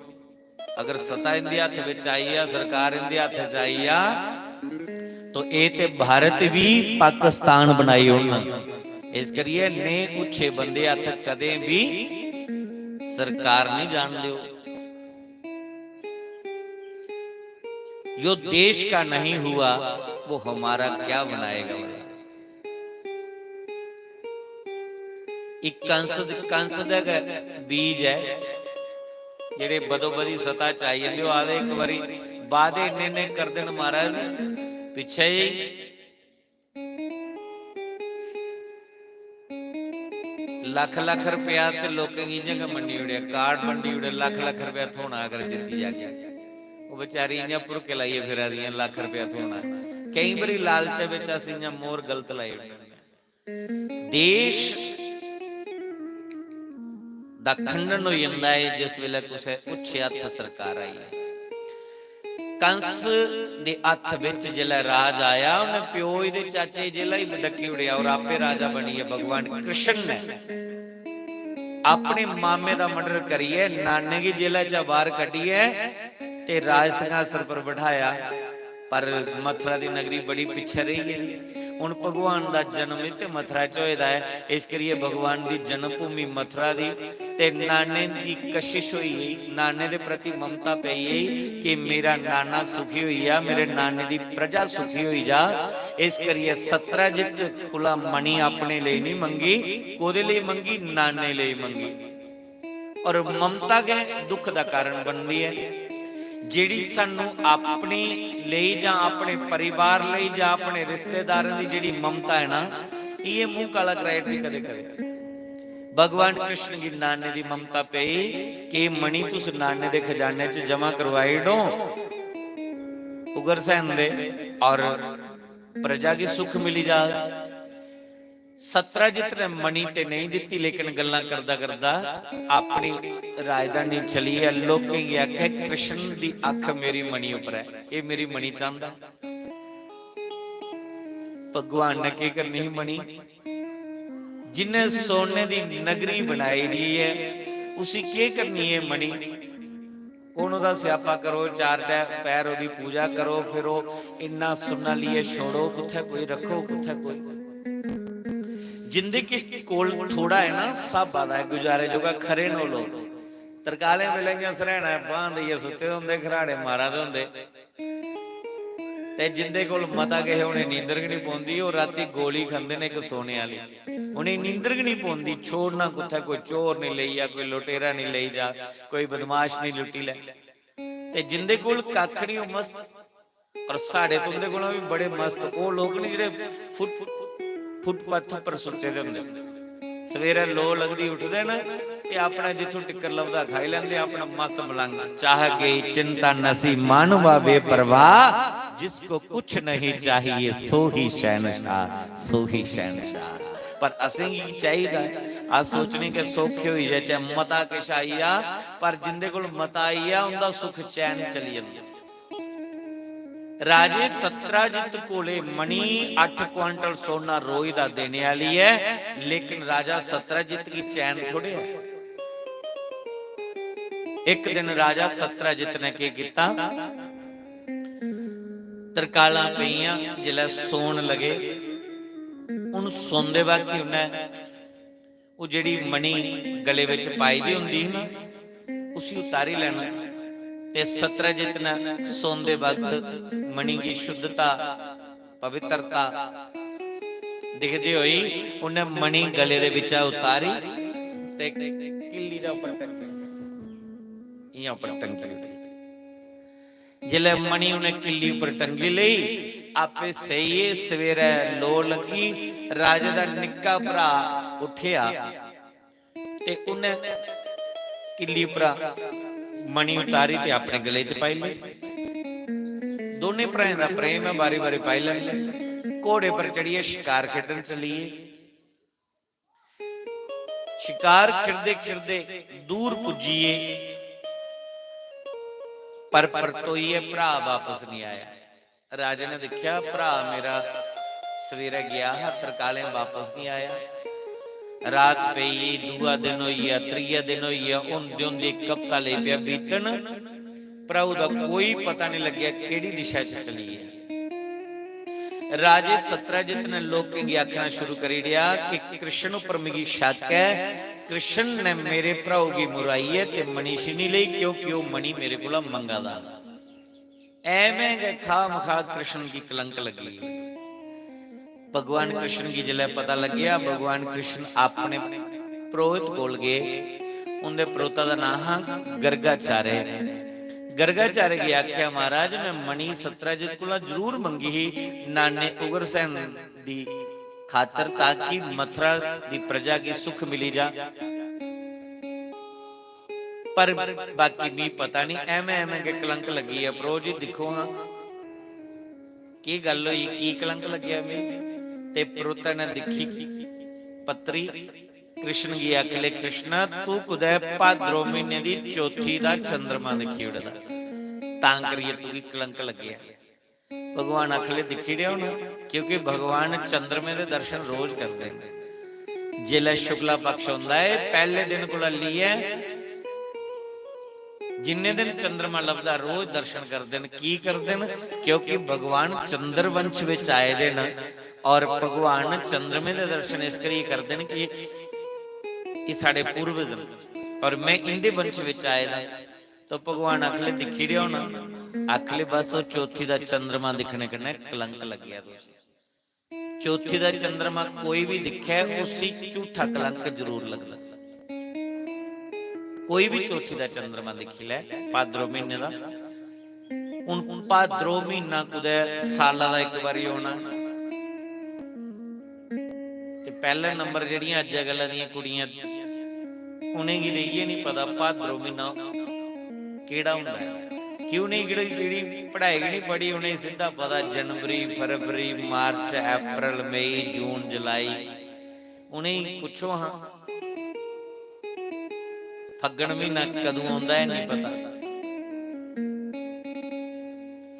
अगर सत्ता इनके हथ विच आई आ, सरकार इनके हथ च आई आ, तो ये ते भारत भी पाकिस्तान बनाई उन्होंने। इस करिए ने उच्छे बंदे हथ कदे भी सरकार नहीं जान दियो। जो देश का नहीं हुआ वो हमारा क्या बनाएगा। एक कंस का बीज है जेडे बदो बदी सत्ता चाहिए जो आदे एक बारी वादे इन्ने कर देन महाराज पिछे ही लख लख रुपया ते लोकें की जगह मंडी उड़े कार्ड मंडी उड़े लख लख रुपया थोड़ा अगर जीती जाके वो बेचारी इं पुर के लाइए फिर दी लख रुपया थोड़ा कई बारी लालच विच असीं मोर गलत लाई देश दा खंडन हो जाता है जिस वेले कुछ उच्छे हथ सरकार आई है। कंस दे हथ विच जिला राज आया उन्हें प्यो दे चाचे जिला ही डकी उड़िया और आपे राजा बनी है। भगवान कृष्ण ने अपने मामे का मर्डर करिए नाने की जेल च बाहर कढ़ी है ते राज सिंहासन पर बिठाया। पर मथुरा की नगरी बड़ी पिछे रही है। हुण भगवान का जन्म इत्थे मथुरा च होया है। इस करिए भगवान की जन्मभूमि मथुरा दी ते नाने की कशिश हुई है, नाने के प्रति ममता पई है कि मेरा नाना सुखी हुई आ, मेरे नाने की प्रजा सुखी हुई जा। इस करिए सतराजित कुला मणि अपने लिए नहीं मंगी, कोदे लिए मंगी, नाने लिए मंगी। और ममता के दुख का कारण बनती है जिहड़ी सानू अपने लिए जां अपने परिवार लिए जां अपने रिश्तेदारों की जिहड़ी ममता है ना, ये मुंह काला कराए दी कदे कदे। भगवान कृष्ण की नाने की ममता पई कि मणि तुस नाने के खजाने च जमा करवाई दो उग्रसेन दे और प्रजा की सुख मिली जा। सतराजित ने मणि ते नहीं दिती लेकिन गल्लां करदा करदा अपनी राजधानी चली है। लोग आखे कृष्ण की अख मेरी मणि उपर है, ये मेरी मणि चाहता। भगवान ने की करनी मणि जिन्हें सोने की नगरी बनाई दी है उसी के करनी है मणि। कौन दा स्यापा करो, चार पैर ओदी पूजा करो, फिर वो इन्ना सुना लिए छोड़ो, कुत्थे कोई रखो, कुत्थे कोई। जिंदे किस कोल थोड़ा है ना सब आता है गुजारे जोगा खरे नो लोग तरकाले मिलेंगे सरहना बांध दिए सुते होंगे खराड़े मारा दे होंगे ते जिंदे कोल मता कहे उन्हें नींदर भी नहीं पौंदी। और राती गोली खांदे ने एक सोने वाली उन्हें नींदर भी नहीं पौंदी। छोड़ना कुत्थे कोई चोर नहीं ले जा, कोई लुटेरा नहीं ले जा, कोई बदमाश नहीं लुटी ले ते जिंदे कोल कख नहीं वो मस्त। और साढ़े तुंदे कोल भी बड़े मस्त वो लोग ने जिहड़े फुटपाथ पर सुते होंगे सवेरे लो लगती उठते ना ते अपना जिथों टिक्कर लभदा खाई लैंदे अपना मस्त मलंग। चाह गई चिंता नसी मानवा बेपरवाह, जिसको कुछ नहीं चाहिए सो ही शहनशाह, सो ही शहनशाह। पर असें ही चाहिए आज सोचने के सौखे हो जाए चाहे मता किश आई आ, पर जिंदे कोल मता आई आ उनका सुख चैन चली जाता। राजे सतराजित कोले मणि 8 क्वांटल सोना रोई दा देने वाली है, लेकिन राजा सतराजित की चैन थोड़े है। एक दिन राजा सत्राजित ने की किया, तरकाला पईयां जिला सोन लगे, उन सोंदे बाकी उन्हें वो जिहड़ी मणि गले विच पाई दी हुंदी ना उसी उतारी लेना। ते सत्राजित ने सोंदे वक्त मणि की शुद्धता पवित्रता दिखदी होई उन्हें मणि गले दे विच उतारी ते किल्ली दा उपर टंगी, इयां उपर टंगी। जिले मणि उन्हें किल्ली उपर टंगी लई, आपे सही सवेरे लो लगी, राजे दा निक्का भरा उठिया ते उन्हें किल्ली उपरा मणि उतारी ते अपने गले च पाई ली। दोने भराएं दा प्रेम है, बारी बारी पाई लेंदे। घोड़े पर चढ़िए शिकार खेडन चलीए। शिकार खिरदे खिरदे दूर पुजीए, पर परतोईए भरा वापस नहीं आया। राजे ने देखा भरा मेरा सवेरे गया है, तरकाले वापस नहीं आया। रात पई, दूआ दिन होई है, त्रीया दिन होई है, उन्दे उन्दे एक हफ्ता ले पिया बीतन, भरा उहदा कोई पता नहीं लग्या केड़ी दिशा च चली है। राजे सत्राजित ने लोग की आखना शुरू करी दिया कि कृष्ण उपर मेरी शक है, कृष्ण ने मेरे भराऊ की मुराई है ते मणि छिनी लई, क्योंकि वह मणि मेरे को मंगा दा। एवें खाम खा कृष्ण की कलंक लगी। भगवान कृष्ण की जिले पता लग्या, भगवान कृष्ण अपने पुरोहित कोल गए। उनके पुरोहिता का नाम है गर्गाचार्य। गर्गाचार्य की आख्या, महाराज मैं मणि सत्राजित को जरूर मंगी ही नाने उग्रसेन दी खातर, ताकि मथुरा दी प्रजा की सुख मिली जा, पर बाकी भी पता नहीं। एवें एवें के कलंक लगी है। प्रो जी दिखो हाँ की गल हुई, की कलंक लग्या मेरे ते। पुरोहिता ने दिखी पत्री, कृष्ण की आखले, कृष्ण तू कुदै भाद्रो महीने दी चौथी दा चंद्रमा दिखी उड़दा, तां करिए तू की कलंक लग्या। भगवान आखले दिखी रहा होना, क्योंकि भगवान चंद्रमे दे दर्शन रोज करते हैं। जिले शुक्ला पक्ष हुंदा है, पहले दिन को लीए जिन्ने दिन चंद्रमा लभदा रोज दर्शन करते हैं। की करते हैं? क्योंकि भगवान चंद्रवंश विच आए दे न, और भगवान चंद्रमे दे दर्शन इस करिए करते हैं कि ये साडे पूर्वज न और मैं इनके वंश विच आए दा। तो भगवान आखले दिखी रहा होना, आखले बस वो चौथी दा चंद्रमा दिखने कन्ने कलंक लग गया। चौथी दा चंद्रमा कोई भी दिखे उसी झूठा कलंक जरूर लगता। कोई भी चौथी दा चंद्रमा दिखी लै भाद्रो महीने दा, हुण भाद्रो महीना कुदै साला दा एक बारी होना। ते पहला नंबर जिहड़ियां अज कल दियां कुड़ियां उन्हें गी इह नहीं पता भाद्रो महीना केड़ा हुंदा है। क्यों नहीं जेहड़ी पढ़ाई नहीं पढ़ी उन्हें सीधा पता जनवरी फरवरी मार्च अप्रैल मई जून जुलाई। उन्हें पूछो हाँ फग्गण महीना कदों आउंदा है नहीं पता।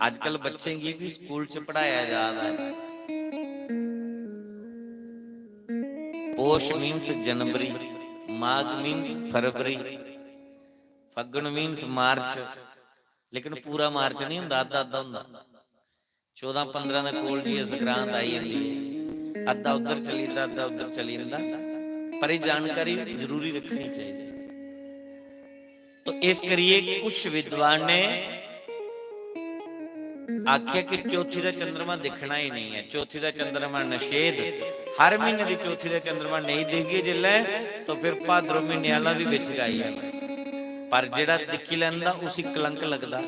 आजकल बच्चे की भी स्कूल च पढ़ाया जा रहा है। पोष मीन्स जनवरी, माघ मीन्स फरवरी, फग्गण मीन्स मार्च। लेकिन पूरा मार्च नहीं हुंदा, अद्धा अद्धा हुंदा। 14-15 दा कोल जी संक्रांत आई जांदी है, अद्धा उधर चली जांदा अद्धा उधर चली जांदा। पर ये जानकारी जरूरी रखनी चाहिए। तो इस करिए कुछ विद्वान ने आख्या कि चौथी का चंद्रमा दिखना ही नहीं है। चौथी का चंद्रमा निषेध, हर महीने की चौथी का चंद्रमा नहीं दिखे जिले तो फिर भाद्रो महीने वाला भी बिच गाई है। पर जेड़ा दिखी लैंदा उसी कलंक लगदा।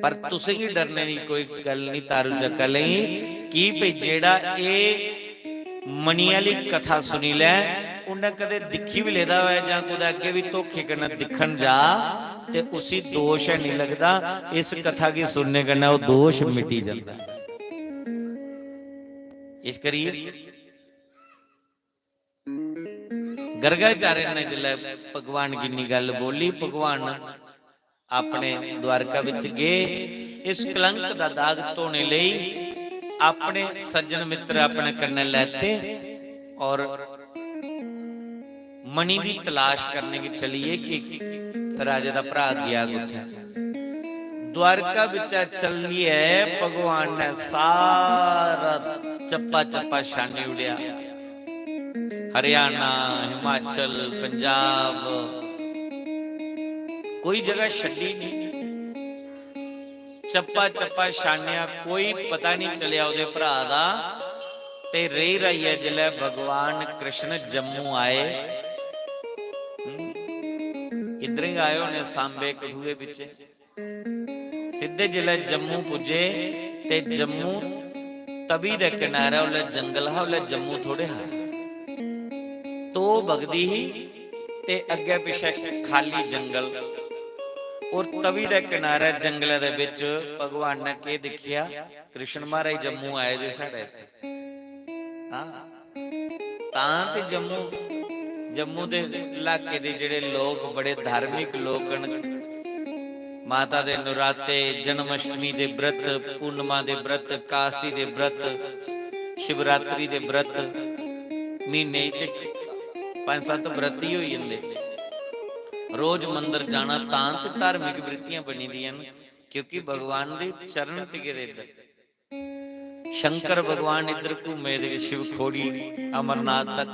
पर तुसीं ही डरने की कोई गल नहीं तारू चक्का लई कि भई जेड़ा ए मणि वाली कथा सुनी लै उन्हें कदे दिखी भी लेदा होया जां कुदै अगे भी धोखे कन्नै दिखण जा ते उसी दोष है नहीं लगदा। इस कथा की सुनने कन्नै वो दोष मिटी जाता। इस करिए गर्गाचार्य ने जिले भगवान की नी गल बोली, भगवान अपने द्वारका विच गए इस कलंक दा दाग धोने लई अपने सज्जन मित्र अपने कन्ने लैते और मणि की तलाश करने की चलिए कि राजे का भरा गया गुठा द्वारका बिचा चली है। भगवान ने सारा चप्पा चप्पा छानी उड़िया, हरियाणा, हिमाचल, पंजाब, कोई जगह छड्डी नहीं। चप्पा चप्पा छानिया, कोई पता नहीं चलिया उहदे भरा दा। ते रही रही है जिले भगवान कृष्ण जम्मू आए, इधर ही आए होने सांबे कठुए पिछे, सीधे जिले जम्मू पुजे। ते जम्मू तवी दे किनारे उले जंगल है, उले जम्मू थोड़े है तो बगदी ही ते अगे पिछे खाली जंगल। और तवी दे किनारे जंगल दे विच भगवान ने के दिखिया, कृष्ण महाराज जम्मू आए दे साडे इत्थे। हां तां ते जम्मू दे इलाके दे जिहड़े लोग बड़े धार्मिक लोग न, माता दे नराते, जन्माष्टमी दे व्रत, पूर्णिमा दे व्रत, कास्ती दे व्रत, शिवरात्रि दे व्रत, महीने ते 5-7 व्रत ही होई जंदे। रोज मंदिर जाना तां ते धार्मिक वृत्तियां बनी दियां न, क्योंकि भगवान दे चरण टिके दे इधर। शंकर भगवान इधर घूमे दे, शिव खोड़ी अमरनाथ तक,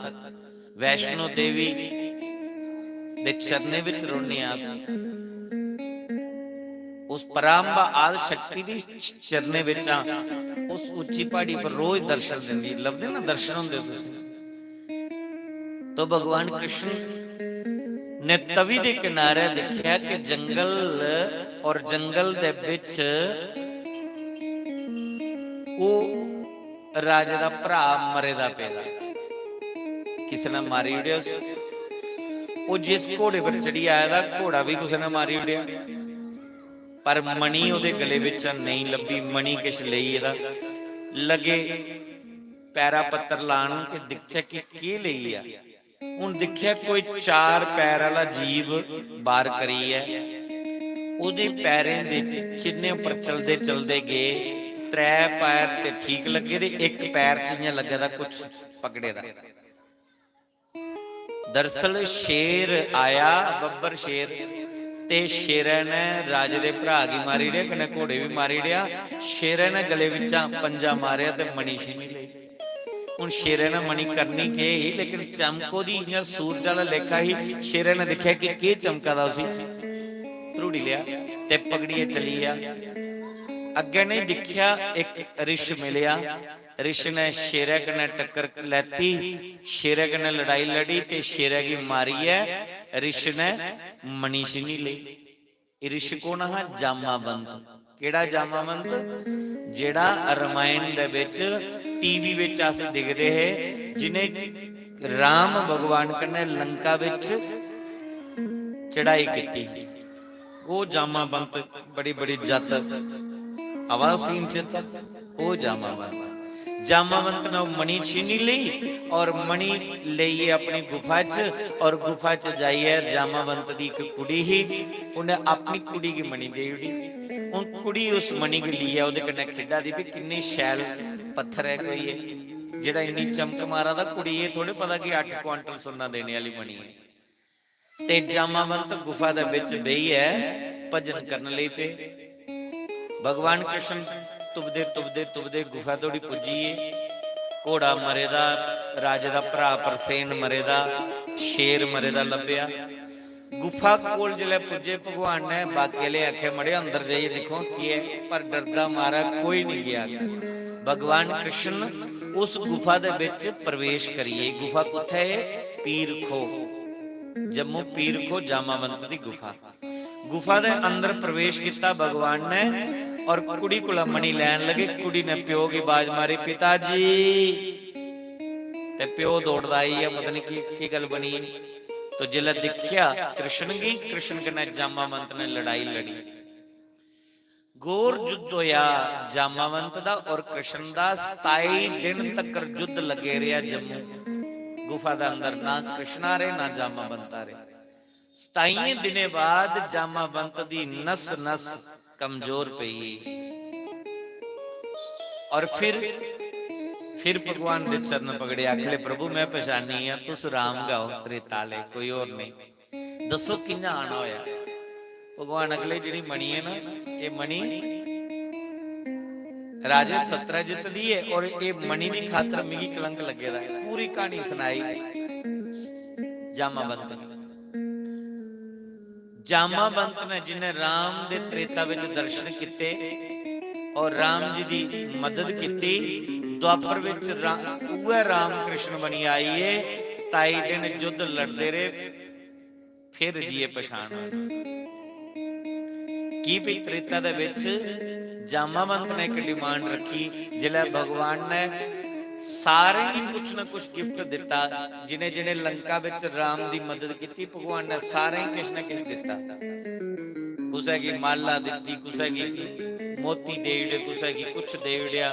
वैष्णो देवी दे चरने विच रोने आस, उस परांबा आदि शक्ति दी चरने विच उस उच्ची पहाड़ी पर रोज दर्शन देंदी लभदे ना, दर्शन होंदे तुसीं। तो भगवान कृष्ण ने तवी दे किनारे देखिया कि जंगल और जंगल दे विच वो राजे दा भरा मरे दा पेदा, किसी ने मारी उड़िया। वो जिस घोड़े पर चढ़ी आया था, घोड़ा भी किसी ने मारी उड़िया, पर मणि उहदे गले विच नहीं लभी। मणि किश लई इहदा लगे पैरा पत्थर लाण के दिखिया कि की लई आ। हुण दिखिया कोई 4 पैर वाला जीव बार करी है, उहदे पैरें दे चिन्हे पर चलदे चलदे गए। 3 पैर ते ठीक लगे ते 1 पैर च इयां लगे दा कुछ पकड़े दा। दरअसल शेर आया, बब्बर शेर, ते शेरे ने राजे दे भरा गी मारी उड़िया, कन्ने घोड़े भी मारी उड़िया। शेरे ने गले विचां पंजा मारिया ते मणि छीनी लई। हुण शेरे ने मणि करनी के ही, लेकिन चमको दी इयां सूरज वाला लेखा ही। शेरे ने देखिया कि के चमका दा उसी त्रुड़ी लिया ते पगड़िए चली गया। अगे नहीं दिखिया एक रिछ मिलिया, रिछ ने शेरे कन्ने टक्कर लैती, शेरे कन्ने लड़ाई लड़ी ते शेरे की मारी है। रिछ ने मणि छीनी लई। रिछ कौन है? जामावंत। केड़ा जामावंत? जेड़ा रामायण दे विच टीवी विच अस दिखदे है, जिन्हें राम भगवान कन्ने लंका विच चढ़ाई की। वो जामावंत बड़ी बड़ी जत आवाज सीन च वो जामावंत। जामावंत ने मणि छीनी ली और मणि लईए अपनी गुफा च, और गुफा च जाइए जामावंत दी एक कुड़ी ही, उन्हें अपनी कुड़ी की मणि दे उड़ी। उन कुड़ी उस मणि के लिए ओदे कन्ने खेडा दी भी किन्नी शैल पत्थर है कोई है जेड़ा इन्नी चमक मारा दा। कुड़ी ये थोड़े पता कि 8 क्वांटल सोना देने वाली मणि है। ते जामावंत गुफा दे विच बेही है, भजन करन लई पे। भगवान कृष्ण तुबदे तुबदे तुबदे गुफा तोड़ी पुजीए। घोड़ा मरे दा, राजे दा भरा परसेन मरे दा, शेर मरे दा लभ्या। गुफा कोल जिले पुजे भगवान ने बाकी ले आखे मड़े अंदर जाइए देखो की है, पर डरदा मारा कोई नहीं गया। भगवान कृष्ण उस गुफा दे विच प्रवेश करिए। गुफा कुत्थे है? पीर खो, जम्मू पीर खो जामावंत दी गुफा। गुफा दे अंदर प्रवेश किया भगवान ने और कुड़ी कोला मणि लैन लगे। कुड़ी ने प्यो की आवाज मारी, पिताजी। ते प्यो दौड़दा आई है, पता नहीं की गल बनी है। तो जिला दिखिया कृष्ण की, कृष्ण कन्ने जामावंत ने लड़ाई लड़ी। घोर युद्ध होया जामावंत दा और कृष्ण दा। 27 दिन तक युद्ध लगे रहा जम्मू गुफा दा अंदर। ना कृष्ण आ रहे ना जामावंत आ रहे। 27 दिने बाद जामावंत दी नस नस कमजोर पई और फिर भगवान दे चरण पकड़े, आखले प्रभु मैं पहचानी है, तुस राम गाओ त्रेता ले, कोई और नहीं। दसो किंजा आना होया। भगवान अगले जिहड़ी मणि है ना, ये मणि राजे सत्रजित दी है, और ये मणि की खातर मिगी कलंक लगे दा है। पूरी कहानी सुनाई जामावंत ने। जामावंत ने जिन्हें राम दे त्रेता विच दर्शन किते और राम जी की मदद की। द्वापर विच उह राम कृष्ण बनी आई है। 27 दिन युद्ध लड़ते रहे, फिर जीए पछाण की भी त्रेता दे विच जामावंत ने एक डिमांड रखी, जिले भगवान ने सारे ही कुछ ना कुछ गिफ्ट दिता। जिन्हें जिन्हें लंका विच राम की मदद की, भगवान ने सारे ही कुछ ना कुछ दिता। कुछ की माला दी, कुछ की मोती दे उड़े, कुछ की कुछ दे उड़िया,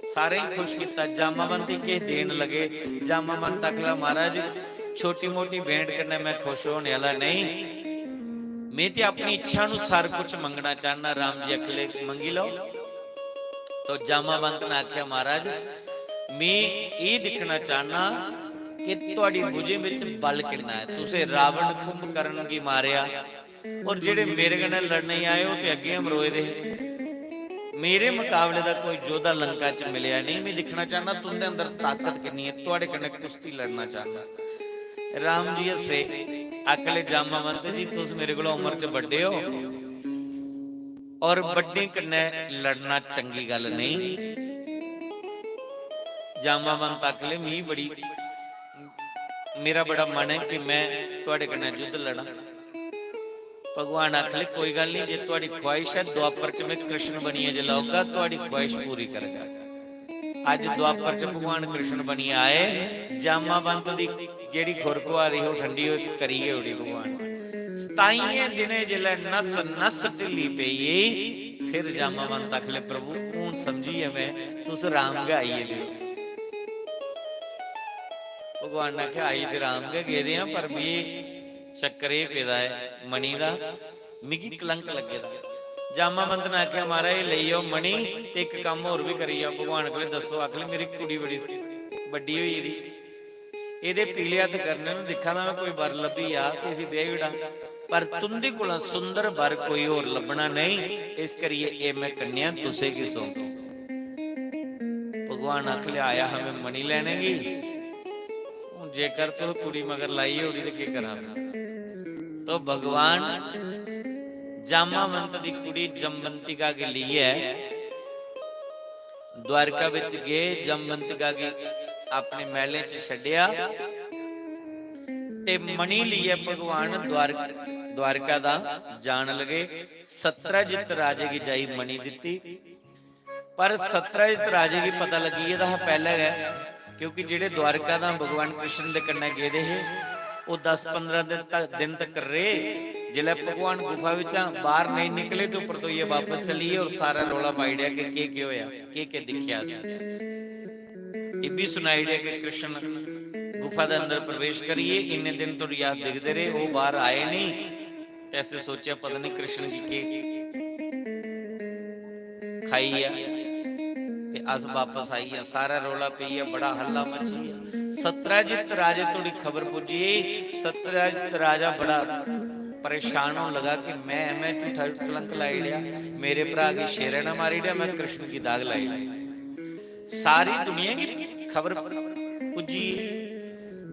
सारे ही खुश किया। जामावंत के देन लगे। जामावंत आखला महाराज छोटी मोटी भेंट करने मैं खुश होने वाला नहीं, मैं तो अपनी इच्छा अनुसार कुछ मंगना चाहना। राम जी अखले मंगी लो। तो जामावंत ने आख्या महाराज मैं ये दिखना चाहना कि तुहाडी भुजे विच बल कितना है। तुसे रावण कुंभकर्ण की मारिया, और जेड़े मेरे कन्नै लड़ने आए हो ते अगे अमरोए दे, मेरे मुकाबले का कोई योद्धा लंका च मिलिया नहीं। मैं दिखना चाहना तुंदे अंदर ताकत कितनी है, तुहाडे कन्नै कुश्ती लड़ना चाहना। राम जी हसे, आखले जामावंत जी तुस मेरे को उम्र च बड़े हो, और बड़े कन्नै लड़ना चंगी गल नहीं। जामावंत आखले मी बड़ी मेरा बड़ा मन है कि मैं तुहाडे कन्नै युद्ध लड़ा। भगवान आखले कोई गल नहीं, जे तुहाडी ख्वाहिश है द्वापर च मैं कृष्ण बनिए जे लाऊगा, तुहाडी ख्वाहिश पूरी करेगा। अज द्वापर च भगवान कृष्ण बनिए आए। जामावंत दी जेड़ी खुरकवा रही हो ठंडी हो करिए उड़ी भगवान 27 दिन जिले नस नस ढिली पई। फिर जामावंत आखले प्रभु हूं समझिए मैं तुस राम गा आइए दे। भगवान ने आख्या आई ते राम गा गेदे आ, पर भी चक्कर ये पेदा है मणि दा, मिगी कलंक लगे दा। जामावंत ने आख्या महाराज ले आओ मणि ते एक काम होर भी करी जाओ। भगवान अगले दसो। आखले मेरी कुड़ी बड़ी वड्डी होई दी, एदे पीले हत्थ करने नूं दिखा ना मैं कोई बर लभी आ ते इसी ब्याह विड़ा, पर तुंदे कोल सुंदर बर कोई होर लभना नहीं, इस करिए ए मैं कन्या तुसे की सौंपू। भगवान आखले आया हमें मणि लेने की, जेकर तो कुड़ी मगर लाई होगी तो क्या करा। तो भगवान जामावंत दी कुड़ी जमवंतिका के लिए द्वारका विच गए। जमवंतिका की अपने महले च छड्डिया ते मणि लिए भगवान द्वारका दा जान लगे। सत्रजित राजे की जाई मणि दिती, पर सत्रजित राजे की पता लगी ये पहले है, क्योंकि जेडे द्वारका दा भगवान कृष्ण दे कन्ने गए दे वो 10-15 दिन तक रहे। जिले भगवान गुफा विचा बाहर नहीं निकले तो ऊपर तो ये वापस चलिए और सारा रोला पाई दिया कि के होया, के दिखिया सी। ये भी सुनाई दिया कि कृष्ण गुफा दे अंदर प्रवेश करिए। इन्ने दिन तो रियाज दिखते रहे, वो बाहर आए नहीं। ऐसे सोचा पता नहीं कृष्ण जी के खाई है ते अस वापस आई है, सारा रोला पी है, बड़ा हल्ला मची है। सत्रजित राजे थोड़ी खबर पुजी। सत्रजित राजा बड़ा परेशान होने लगा कि मैं झूठा कलंक लाई लिया, मेरे भरा की शेरे ना मारी दिया, मैं कृष्ण की दाग लाई ली। सारी दुनिया की खबर पुजी।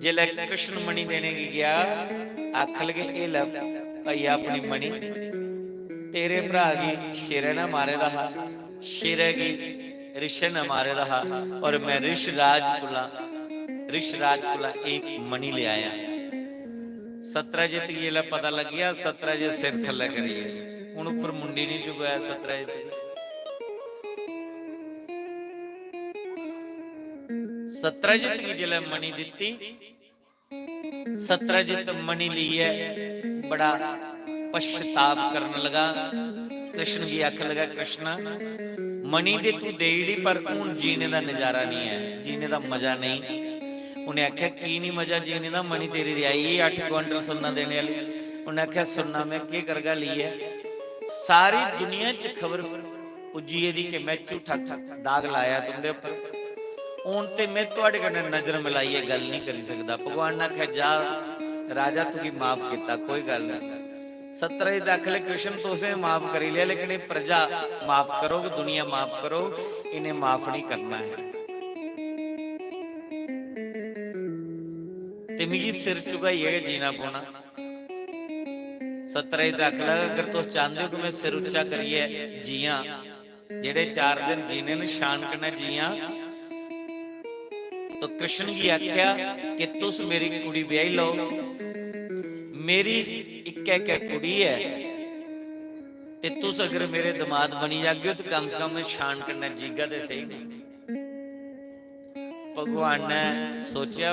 जिले कृष्ण मणि देने की गया, आख लगे ए लै भैया अपनी मणि, तेरे भरा की शेरे ना मारे दा, शेरे की ऋषि ने मारे रहा, और मैं ऋषराज कुला एक मणि ले आया। सत्रजित की पता लग गया। सत्रजित सिर थले करिए, हुण उपर मुंडी नहीं चुकाया। सत्रजित सत्रजित की जिले मणि दिती। सत्रजित मणि लिए बड़ा पश्चाताप करने लगा। कृष्ण की आख लगा कृष्ण मणि दे तू देड़ी, पर हूं जीने का नजारा नहीं है, जीने का मजा नहीं। उन्हें आख्या की नहीं मजा जीने का, मणि तेरी दी आई 8 क्विंटल सुन्ना देने वाली। उन्हें आख्या सुन्ना मैं के करगा ली है। सारी दुनिया च खबर पुजी दी कि मैं झूठा दाग लाया तुंदे ऊपर। ਹੁਣ ਤੇ मैं ਤੁਹਾਡੇ कन्नै नजर मिलाइए गल नहीं कर सकता। भगवान ने आख्या जा राजा तुकी माफ किया, कोई गल नहीं। 17 दाखिले कृष्ण तो उसे माफ कर लिया, लेकिन ये प्रजा माफ करो, दुनिया माफ करो, इन्हें माफ नहीं करना है। ते मिगी सिर चुकाइए जीना पौना। 17 दाखला अगर तुम चाहते हो कि मैं सिर उच्चा करिए जिया, जेड़े 4 दिन जीने ने शान करना जिया, तो कृष्ण की आख्या कि तुस मेरी कुड़ी ब्याही लो। मेरी एक कुड़ी है, ते तुस अगर मेरे दमाद बनी जागे हो तो कम से कम मैं शान करना जीगा ते सही नहीं। भगवान ने सोचा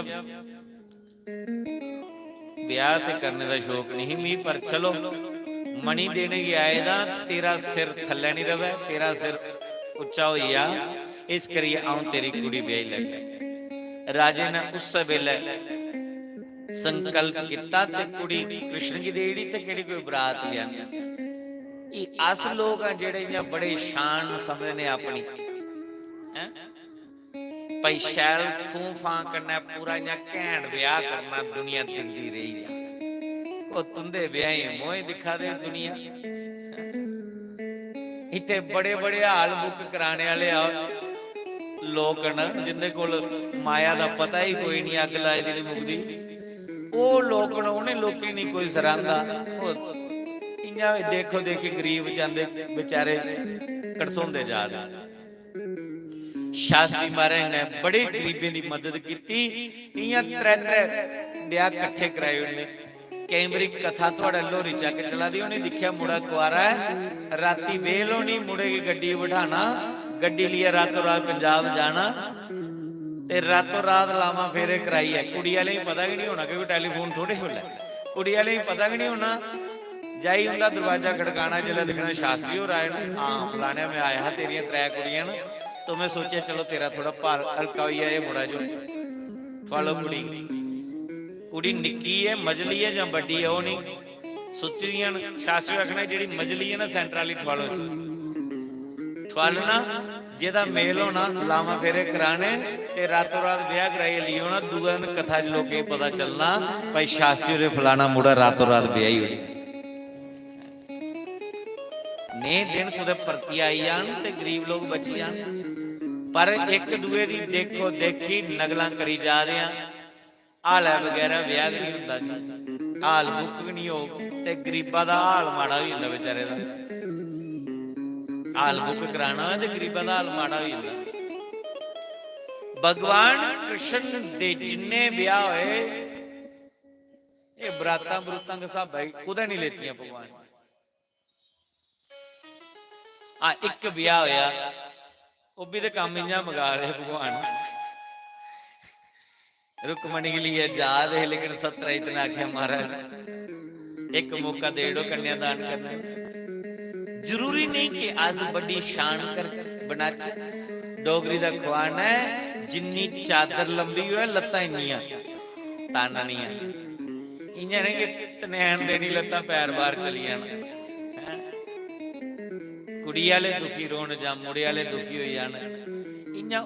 ब्याह ते करने का शौक नहीं मी, पर चलो मणि देने की आए दा, तेरा सिर थल्ले नहीं रवे, तेरा सिर उच्चा हो जा, इस करिए आऊं तेरी कुड़ी ब्याही लगे। राजे ने उस वेले संकल्प किया ते कुड़ी कृष्ण की देड़ी ते केड़ी कोई बरात लिया। अस लोग आ जेड़े इयां बड़े शान समझने अपनी हैं, भाई शैल फूं फां करना, पूरा इयां घैंट ब्याह करना, दुनिया दिखदी रही है। ओ तुंदे ब्याह मोह दिखा दे दुनिया। इत्थे बड़े बड़े हाल बुक कराने वाले लोग न, जिंदे कोल माया दा पता ही कोई नहीं, अग लाए दी नहीं मुकदी, ओ लोग न, उन्हें लोकें नहीं कोई सरांदा। इयां देखो देखी गरीब जांदे बेचारे कड़सोंदे जा रहे। शास्त्री महाराज ने बड़े गरीबें की मदद की। इयां 3 ब्याह कट्ठे कराए उन्हें। कई बारी कथा थोड़ा लोहरी चक चला दी, उन्हें दिखा मुड़ा कुआरा है, राती वेल होनी, मुड़े की गड्डी बिठाना, गड्डी लिए रातों रात पंजाब जाना, ते रातों रात लावा फेरे कराई है। कुड़ी वाले पता भी नहीं होना, क्योंकि टेलीफोन थोड़े होना, कुड़ी वाले पता भी नहीं होना, जाई उनका दरवाजा खड़काना, जिला दिखना शास्त्री हो रहा है, हाँ फलाने में आया तेरिया 3 कुड़ियां ना, तो मैं सोचा चलो तेरा थोड़ा भार हल्का हो जाए, मुड़ा जो फलो कुड़ी। कुड़ी निक्की है, मजली है या बड़ी है, वो नहीं सुती दियां। शास्त्री आखना जी मजली है ना सेंटर वाली ठवालो, ठवालना जेदा मेल होना, लावा फेरे कराने ते रातों रात ब्याह कराई ली होना। दूसरे दिन कथा च लोकें पता चलना भाई शास्त्री ने फलाना मुड़ा रातों रात ब्याही होनी। ने दिन कुछ परती आई जान ते गरीब लोग बची जान, पर एक दूए दी देखो देखी नगलां करी जा रहे हैं। हाल वगैरह ब्याह नहीं होंदा जी, हाल मुक नहीं हो, ते गरीबां दा हाल माड़ा हो जांदा, बेचारे दा हाल बुक कराना है तो गरीबां दा हाल माड़ा हो जांदा। भगवान कृष्ण दे जिन्ने ब्याह होए, ये बरातां बरूतां का साहब भाई कुदै नहीं लेतियां भगवान। एक ब्याह होया, वो भी तो काम इं मंगा रहे भगवान। रुकमणी के लिए जा रहे, लेकिन 17 इतना आख्या महाराज एक मौका दे दो कन्यादान करने। जरूरी नहीं कि आज बड़ी शान कर बनाच। डोगरी का खुआन है, जिन्नी चादर लंबी हो लत्तां इन्नियां ताननियां, इयां नहीं कि तनैन देनी लत्तां पैर बाहर चली जाना। कुड़ी वाले दुखी रोन जा मुड़े वाले दुखी हो जान, इयां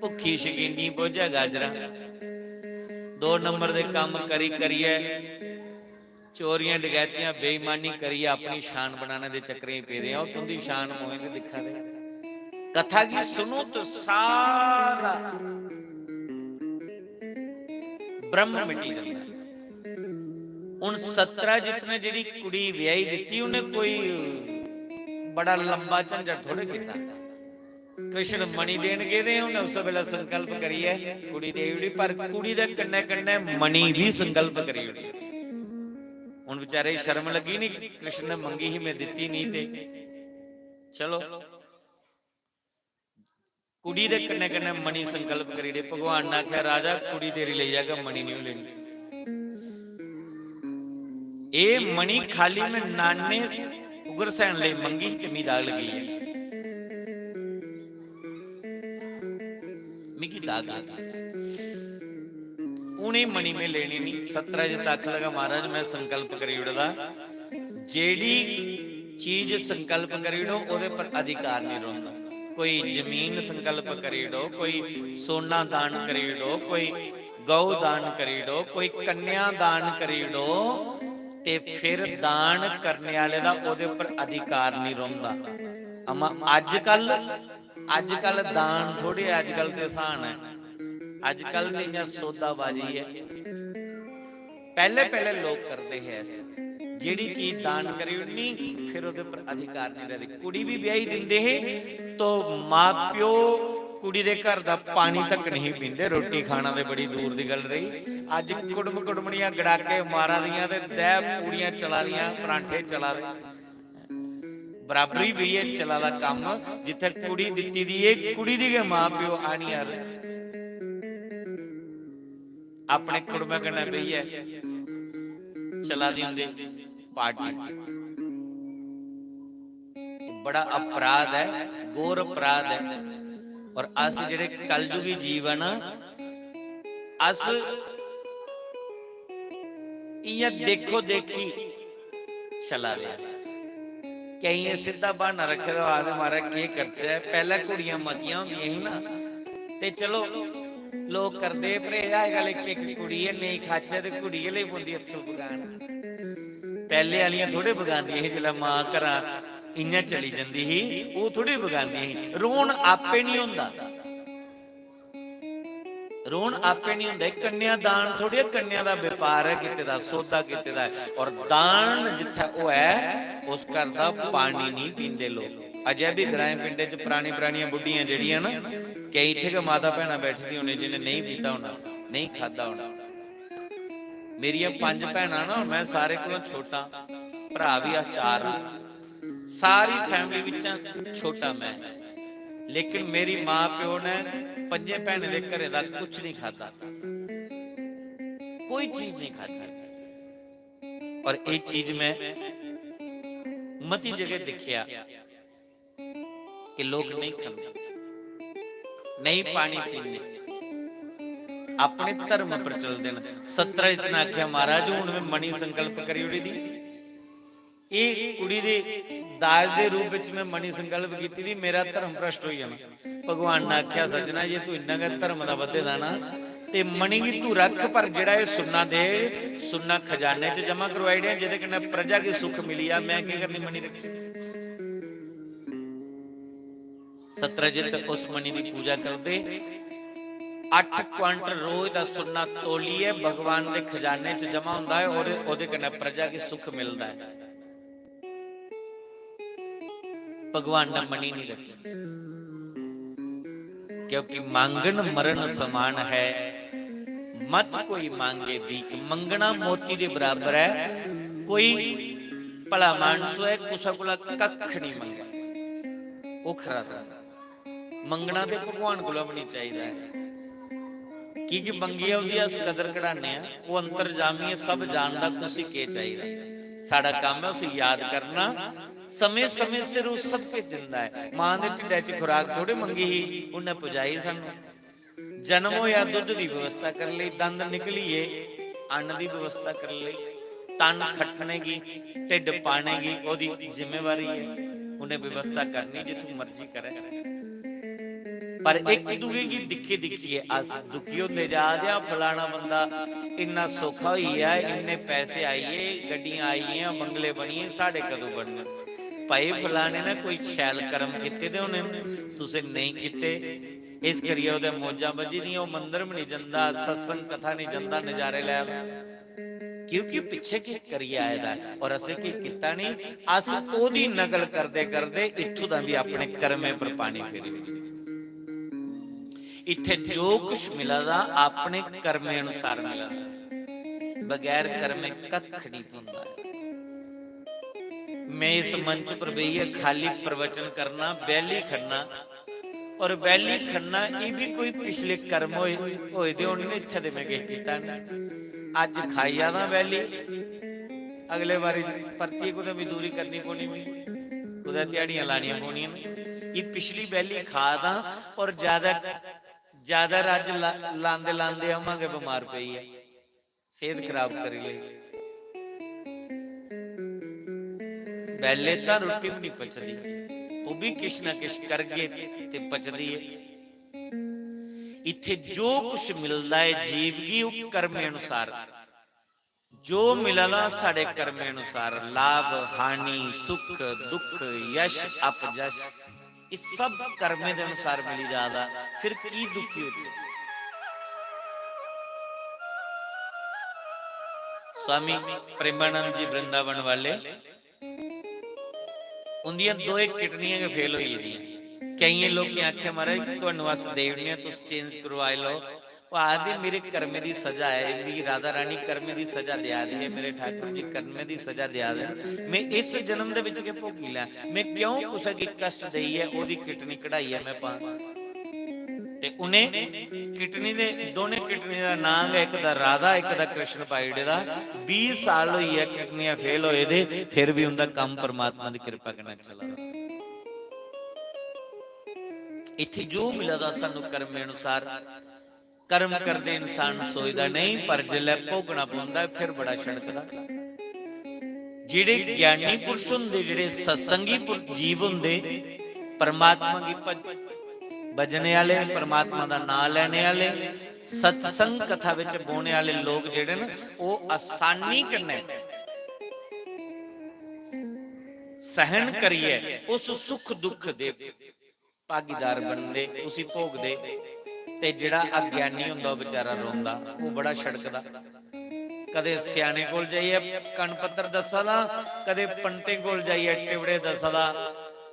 भुखी शकीनी बोझा गाजरा 2 नंबर के काम करी करिए, चोरियां डकैतियां बेईमानी करिए, अपनी शान बनाने के चक्करें पेदे हो। तुंदी शान मोए ते दिखा दे। कथा की सुनो तो सारा ब्रह्म मिटी जाता। उन 17 जितने जी कुड़ी ब्याही दी, उन्हें कोई बड़ा लंबा झंझट थोड़े किया। कृष्ण मणि देन गए, उन्हें उस वेले संकल्प करिए कुड़ी दे उड़ी, पर कुड़ी दे कन्ने कन्ने मणि भी संकल्प करी उड़ी। उन बेचारे शर्म लगी नहीं, कृष्ण ने मंगी ही मैं दिती नहीं, ते चलो कुड़ी दे कन्ने कन्ने मणि संकल्प करी दे। भगवान ने आख्या राजा कुड़ी तेरी ले जाएगा, मणि नहीं लेनी। ए मणि खाली में नाने उग्रसेन ले मंगी कमी दाग लगी है, मिगी दाग लगी, उन्हें मणि में लेनी नहीं। 17 जी तक लगा महाराज मैं संकल्प करी उड़दा, जेड़ी चीज संकल्प करी उड़ो ओदे पर अधिकार नहीं रहा। कोई जमीन संकल्प करीडो, कोई सोना दान करीडो, कोई गौ दान करीडो, कोई कन्या दान करीडो, ते फिर दान करने वाले दा ओदे उपर अधिकार नहीं रहुंदा। अमा अज कल दान थोड़ी, अजकल ते आसान है, अजकल नहीं सौदाबाजी है। पहले पहले लोग करते हैं ऐसे, ਜਿਹੜੀ चीज दान करी नहीं फिर ਉਹਦੇ पर अधिकार नहीं रहते। कुड़ी भी ब्याही दिंदे है तो मां प्यो कुड़ी दे घर दा पानी तक नहीं पींदे, रोटी खाना ते बड़ी दूर दी गल रही। अज कुड़म कुड़मणियां गड़ाके मारा दियां ते दह पूड़ियां चला दियां, परांठे चला रहे, बराबरी भी है चला दा काम। जिथे कुड़ी दित्ती दी है, कुड़ी दी के मां प्यो आनी यार अपने कुड़मे कन्नै बेहियै चला दी हुंदे पार्टी। बड़ा अपराध है, घोर अपराध है। और अस जिहड़े कलयुगी जीवन अस इयां देखो देखी चला रहे। कई सीधा बहाना रखे तो आदे मारा के करचा है। पहले कुड़ियां मतियां होंदियां ही ना, ते चलो लोग करते परहेज। अजकल एक एक कुड़ी है, नहीं खाचे तो कुड़ी ले पौंदी हत्थों पकान। पहले वालियां थोड़े पकांदियां ही, जिसलै मां घरा इयां चली जांदी ही वो थोड़ी पकांदियां ही। रोन आपे नहीं हुंदा, रोन आपे नहीं हुंदा। कन्यादान थोड़ी, कन्या दा व्यापार है किते दा, सौदा किते दा है। और दान जिथे वो है उस घर दा पानी नहीं पींदे लोग। अजय भी ग्रां पिंडे च पुरानियां बुढ़ियां जिहड़ियां ना, कई इत्थे के माता भैणां बैठी दी होने जिन्हें नहीं पीता होना, नहीं खादा होना। मेरियां 5 भैणां ना, मैं सारे कोलों छोटा, भरा भी अस 4 हां, सारी फैमिली विचां छोटा मैं। लेकिन मेरी मां प्यो ने 5 भैणें दे घरे दा कुछ नहीं खाता, कोई चीज नहीं खाती। और ये चीज मैं मती जगह देखिया कि लोग नहीं खाते, नहीं पानी पीने, अपने धर्म पर चलते हैं। 17 इतना आख्या महाराज हूं मैं मणि संकल्प करी उड़ी दी, ये कुड़ी दे दाज दे रूप विच मैं मणि संकल्प कीती दी, मेरा धर्म भ्रष्ट हो जाना। भगवान ने आख्या सजना जे तू इन्ना का धर्म दा वधेदा ना ते मणि भी तू रख, पर जिहड़ा ये सुन्ना दे, सुन्ना खजाने च जमा करवाई दे, जिहदे कन्नै प्रजा की सुख मिली आ। मैं की करनी मणि रखी। सत्रजित उस मणि की पूजा करते, 8 क्वांटल रोज का सुन्ना तोलिए भगवान के खजाने च जमा होंदा है और ओदे कन्नै प्रजा की सुख मिलता है। भगवान ने मणि नहीं रखी, क्योंकि मांगन मरण समान है, मत कोई मांगे भीख। मंगना मोती के बराबर है। कोई भला मानस है कुसा कोला कख नहीं मंगे, वो खरा था। मंगना तो भगवान को भी नहीं चाहिए है कि मंगी है उसकी अस कदर कढ़ाने, वो अंतरजामी है, सब जानता तुसी के चाहिए। साडा काम है उसे याद करना, समय समय सिर वो सब कुछ दिंदा है। मां दे ढिड्डे च खुराक थोड़े मंगी ही, उन्हें पुजाई सानू। जन्म होया दुध की व्यवस्था कर ली, दंद निकलीए अन्न की व्यवस्था कर ली, तन खटने की ढिड पाने की ओदी जिम्मेवारी है, उन्हें व्यवस्था करनी जिथों मर्जी करे। पर एक दूजे की दिखे दिखिए अस दुखी होते जा रहे। फलाना बंदा इन्ना सौखा हुई है, इन्ने पैसे आईए, गड्डियां आई हैं, बंगले बनिए, साढ़े कदों बनने? भाई फलाने ने कोई शैल कर्म किते दे होने, तुसे नहीं किते, इस करिए ओदे मौजां बजी दियां, मंदिर भी नहीं जांदा, सत्संग कथा नहीं जांदा, नजारे लै क्योंकि पिछे की करिए आएदा और असें की किता नहीं। अस ओदी नकल करदे करदे इत्थों दा भी अपने कर्मे पर पानी फेरी। इत्थे जो कुछ मिलदा अपने कर्मे अनुसार मिलदा, बगैर कर्मे कख नहीं हुंदा। मैं इस मंच पर बेहिए खाली प्रवचन करना, बैली खड़ना, और बैली खड़ना ये भी कोई पिछले कर्म होए दे होने, इत्थे ते मैं किश कीता नहीं। अज खाई आदा बैली, अगले बारी परतिए कुदै मजदूरी करनी पौनी, कुदै ध्याड़ियां लानियां पौनियां। ये पिछली बैली खा दा और ज्यादा रज लांदे लांदे आवांगे बीमार पई है, सेहत खराब करी ली। बैले तां रोटी भी नहीं पचदी, ਉਹ ਵੀ ਕਿਛ ਨਾ ਕਿਛ ਕਰਗੇ ਤੇ ਪਚਦੀ ਹੈ। ਇੱਥੇ ਜੋ ਕੁਛ ਮਿਲਦਾ ਹੈ ਜੀਵਗੀ ਉਹ ਕਰਮੇ ਅਨੁਸਾਰ, ਜੋ ਮਿਲਦਾ ਸਾਡੇ ਕਰਮੇ ਅਨੁਸਾਰ, ਲਾਭ ਹਾਨੀ ਸੁਖ ਦੁੱਖ ਯਸ਼ ਅਪਜਸ਼, ਇਹ ਸਭ ਕਰਮੇ ਦੇ ਅਨੁਸਾਰ ਮਿਲੀ ਜਾਂਦਾ। ਫਿਰ ਕੀ ਦੁਖੀ ਉੱਚ स्वामी प्रेमानंद जी वृंदावन वाले उनदियां दो एक किडनियां के फेल हुई दी। कई लोग आखे महाराज तुहानू अस देवने तुस चेंज करवाए लो। वो आदि मेरे कर्मे दी सजा है, मेरी राधा रानी कर्मे दी सजा दिया दी है, मेरे ठाकुर जी कर्मे दी सजा दिया दे। मैं इस जन्म दे विच के भोगी ला, मैं क्यों कुसा की कष्ट दई है, ओदी किडनी कढ़ाई है मैं पा ते उन्हें किडनी दे दोने किडनी दा नाम है, एक दा राधा एक दा कृष्ण पाईड़े दा। 20 साल हुई है किडनियां फेल होए दे, फिर भी उनका काम परमात्मा दी कृपा करना चला। इत्थे जो मिलदा सानू कर्म अनुसार, कर्म करदे इंसान सोचदा नहीं, पर जिल्लै भोगना पौंदा फिर बड़ा छड़कदा। जिहड़े ज्ञानी पुरुष हुंदे, जिहड़े सत्संगी जीव हुंदे, परमात्मा की भजने वाले, परमात्मा का नाम लेने वाले, सत्संग कथा विच बोने वाले लोग जिहड़े न वो आसानी कन्नै सहन करिए उस सुख दुख दे भागीदार बनदे, उसी भोगदे। ते जिहड़ा अज्ञानी हुंदा वो बेचारा रोंदा, वो बड़ा छड़कदा। कदे सियाणे कोल जाइए कणपत्र दसदा, कदे पंडिते कोल जाइए टिवड़े दसदा।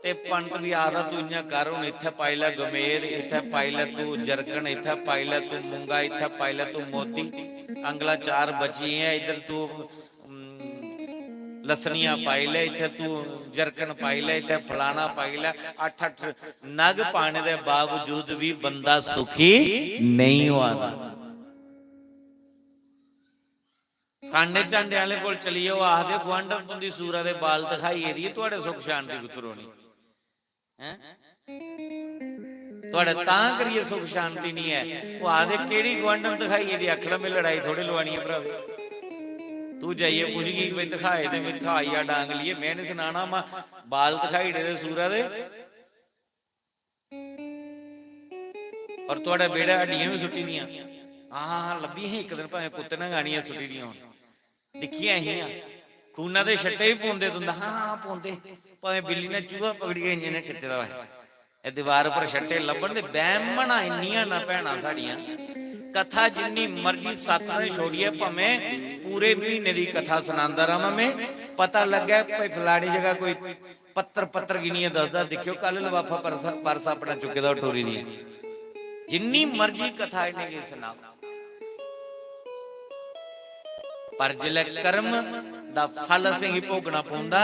ते पंत भी आदा तू इं कर, हुण इत्थे पाई लै गमेर, इत्थे पाई लै तू जरकन, इत्थे पाई लै तू मूंगा, इत्थे पाई लै तू मोती, अंगला 4 बची है, इधर तू लसनियां पाई ले, इत्थे तू जरकन पाई ले, इत्थे फलाना पाई ले। 8-8 नग पाने दे बावजूद भी बंदा सुखी नहीं हुआ। खांडे झांडे वाले कोल चलिए, वो आखदे गुआंढण तुंदी सूरा दे बाल दिखाइए दी, तुहाडे सुख शांति कित्थों होनी है? तुहाडे तां करिए सुख शांति नहीं है। वो आखदे किहड़ी गुआंढण दिखाइए दी, आखड़ा में लड़ाई थोड़ी लवानी है भरावे। तू जाइए पुछगी भाई दिखाए दे, मैं दिखाइया डांग लिए, मैं नहीं सुनाना मा बाल दिखाई दे सूरा दे। और तुहाडा बेड़ा हड्डियां भी सुट्टी दियां, हाँ लभी है एक दिन भावें कुत्ते ने गानियां सुट्टी दियां होण, दिखिया ही खूना दे छट्टे भी पौंदे तुंदा, हाँ पौंदे, भावें बिल्ली ने चूहा पकड़ी गई ने खिचदा है। ए दीवार पर छट्टे लभण दे बैमणा इन्नियां ना भैणां साडियां। कथा जिन्नी मर्जी 7 दिन छोड़िए, भावें पूरे महीने की कथा सुनांदा रहां मैं, पता लग्या भाई फलानी जगह कोई पत्तर गिनिए दसदा, देखियो कल लफाफा परस अपना चुके दा टोरी दी। जिन्नी मर्जी कथा इन्हें सुनाओ, पर जिले कर्म दा फल असीं ही भोगना पौंदा।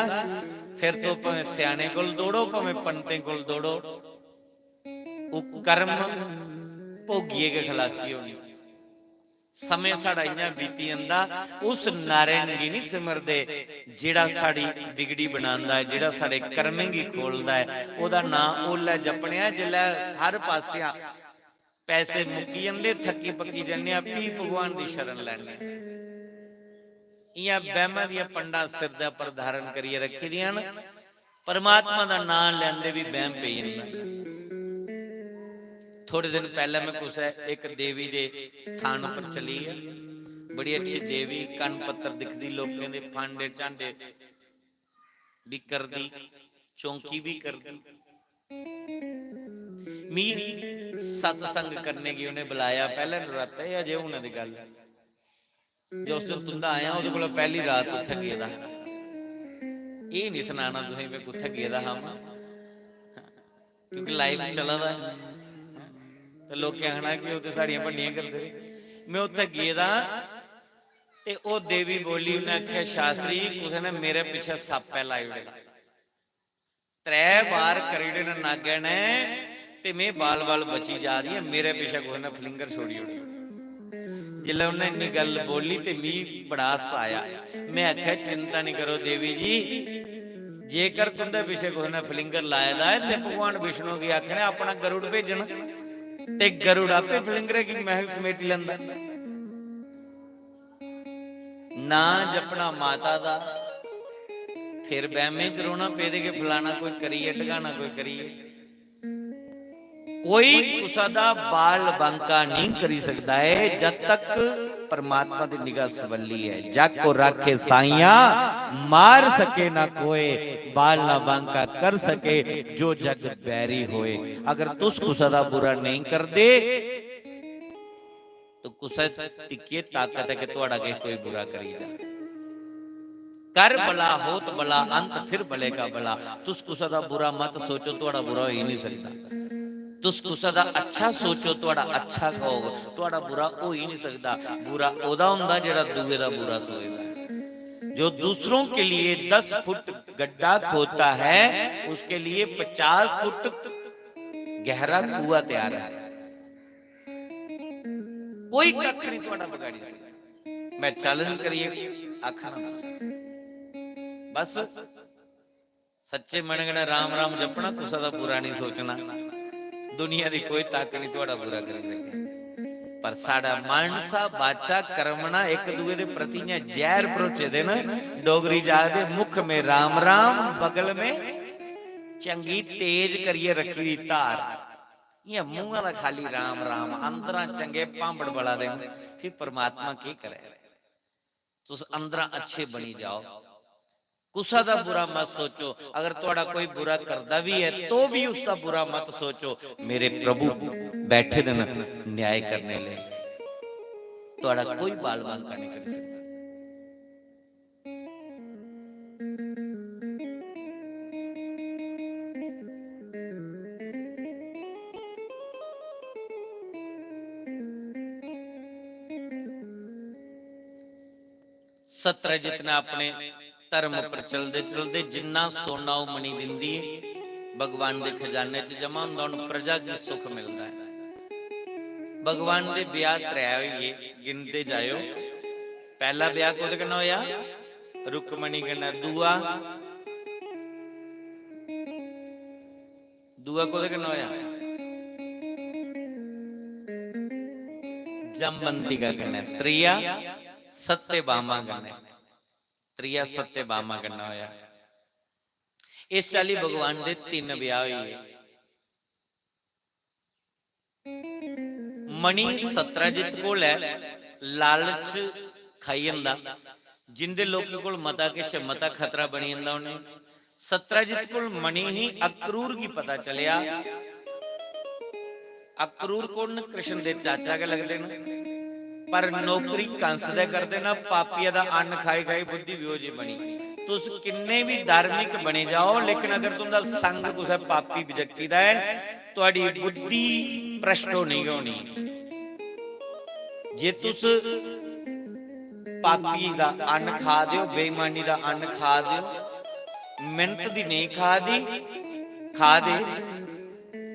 फिर तो भावें सियाणे कोल दौड़ो, भावें पंडिते कोल दौड़ो, वो कर्म भोगिए के खलासी होनी। समय साड़ा इन्ना बीती जांदा, उस नारायण गी नहीं सिमरदे जिहड़ा साड़ी बिगड़ी बनांदा है, जिहड़ा साडे कर्मे गी खोलदा है। ओदा नाम ओला जपणिया, जिल्लै हर पासिया पैसे मुक्की जांदे, थकी पक्की जाने, पी भगवान दी शरण लैने। इयां बहमां दियां पंडां सिर दे उपर धारण करिए रखी दियां न, परमात्मा दा नाम लैंदे भी बहम पई जांदा। थोड़े दिन पहले मैं कुछ एक देवी दे स्थान पर चली है, बड़ी अच्छी देवी, कन पत्थर दिखदी, लोगों दे फांडे झांडे भी करदी, चौंकी भी करदी। मीर सत्संग करने की उन्हें बुलाया, पहले नराता है अजे होने दी गल, जो उस दिन तुंदा आया उहदे कोल पहली रात उत्थे गए दा। ये नहीं सुनाना तुसीं मैं कुत्थे गए दा हां, क्योंकि लाइव चला दा तो लोग कहना कि वो तो साड़ियां भंडियां करते रहे। मैं उत्थे गए दा ते ओ देवी बोली, उन्हें आख्या शास्त्री कुछ ने मेरे पीछे सप है लाई उड़े, 3 बार करीड़े ने नागे ने, ते मैं बाल बाल बची जा रही है, मेरे पीछे कुछ ने फलिंगर छोड़ी उड़ी। जिल्लै उन्हें इन्नी गल बोली ते मी बड़ा हासा आया। मैं आख्या चिंता नहीं करो देवी जी, जेकर तुंदे पीछे कुछ ने फलिंगर लाया दा है ते भगवान विष्णु की आखने अपना गरुड़ भेजना, ते गरुड़ आपे फलिंगरे की महल समेट लैंदा। ना जपना माता दा फिर बहमे च रोना पे दे के फलाना कोई करिए टगाना कोई करिए। कोई कुसा दा बाल बांका नहीं करी सकता है जब तक परमात्मा की निगाह सवली है। जग को राखे साइया मार सके ना कोई, बाल ना बांका कर सके जो जग बैरी होए। अगर तुस कुसा दा बुरा नहीं कर दे तो कुसा तिके ताकत है कि तुहाडा किसी कोई बुरा करी जाए। कर भला होत भला अंत फिर भले का भला। तुस कुसा दा बुरा मत सोचो, तुहाडा बुरा हो ही नहीं सकता। तुस कुसा दा अच्छा सोचो, तुहाडा अच्छा कहोगे, तुहाडा बुरा हो ही नहीं सकता। बुरा ओदा हुंदा जिहड़ा दूए दा बुरा सोचदा। जो दूसरों के लिए 10 फुट गड्ढा खोदता है उसके लिए 50 फुट गहरा कुआं तैयार है। कोई कख नहीं तुहाडा बिगाड़ी सकदा। मैं चैलेंज करिए आखना बस सच्चे मन कन्नै राम राम जपना, कुसा दा बुरा नहीं सोचना। दुनिया की कोई ताकत नहीं तुहाडा बुरा कर सके। पर साडा मानसा बाचा कर्मना एक दूए दे प्रति जहर परोचे दे ना। डोगरी जागदे मुख में राम राम बगल में चंगी तेज करिए रखी दी धार। ये मुंह दा खाली राम राम अंदरा चंगे भांबड़ बड़ा दे। फिर परमात्मा की करे? तुस अंदरा अच्छे बनी जाओ, कुसा दा बुरा मत सोचो। अगर तुहाडा कोई बुरा करदा भी है तो भी उसका बुरा मत सोचो। मेरे प्रभु बैठे दिन न्याय करने ले, तुहाडा कोई बाल बांका नहीं कर सकता। सतरजित ने अपने धर्म पर चलते चलते जिन्ना सोना वो मनी दिंदी है भगवान के खजाने च जमा हुंदा, उन्हें प्रजा की सुख मिलता है। भगवान के ब्याह त्रै होइए, गिनते जाओ। पहला ब्याह कोदे कन्नै होया? रुकमणी कन्नै। दूआ कोदे कन्नै होया? जमवंतिका कन्नै। त्रीया सत्यभामा कन्नै। त्रीया सत्यभामा कन्नै होया। इस चाली भगवान दे 3 ब्याह होइए। मणि सतरजित कोल है, लालच खाई जंदा। जिंदे लोकी कोल मता किश मता खतरा बनी जंदा उन्हें। सतरजित कोल मणि ही अक्रूर की पता चलिया। अक्रूर कौन? कृष्ण दे चाचा के लगते हैं, पर नौकरी कंस दे करते ना। पापिया दा अन्न खाई खाई बुद्धि भी हो जी बनी। तुस किन्ने भी धार्मिक बने जाओ, लेकिन अगर तुंदा संग कुछ पापी व्यक्ति दा है, तुहाडी बुद्धि भ्रष्ट नहीं होनी। जे तुस पापी दा अन्न खा दियो, बेईमानी दा अन्न खा दियो, मिहनत दी नहीं खा दे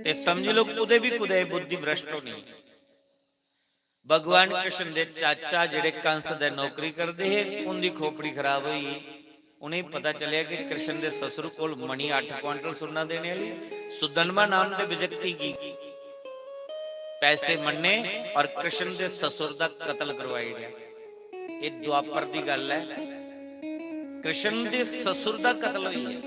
ते समझ लो कुदे भी कुदे बुद्धि भ्रष्ट होनी। भगवान कृष्ण दे चाचा जेड़े कंस दे नौकरी करते है, उनकी खोपड़ी खराब हुई। उन्हें पता चलिया कि कृष्ण दे ससुर कोल मणि 8 क्वांटल सोना देने वाली सुदनमा नाम के व्यक्ति की पैसे मन्ने और कृष्ण दे ससुर दा कत्ल करवाई गया। ये द्वापर दी गल है। कृष्ण दे ससुर दा कत्ल हुई है।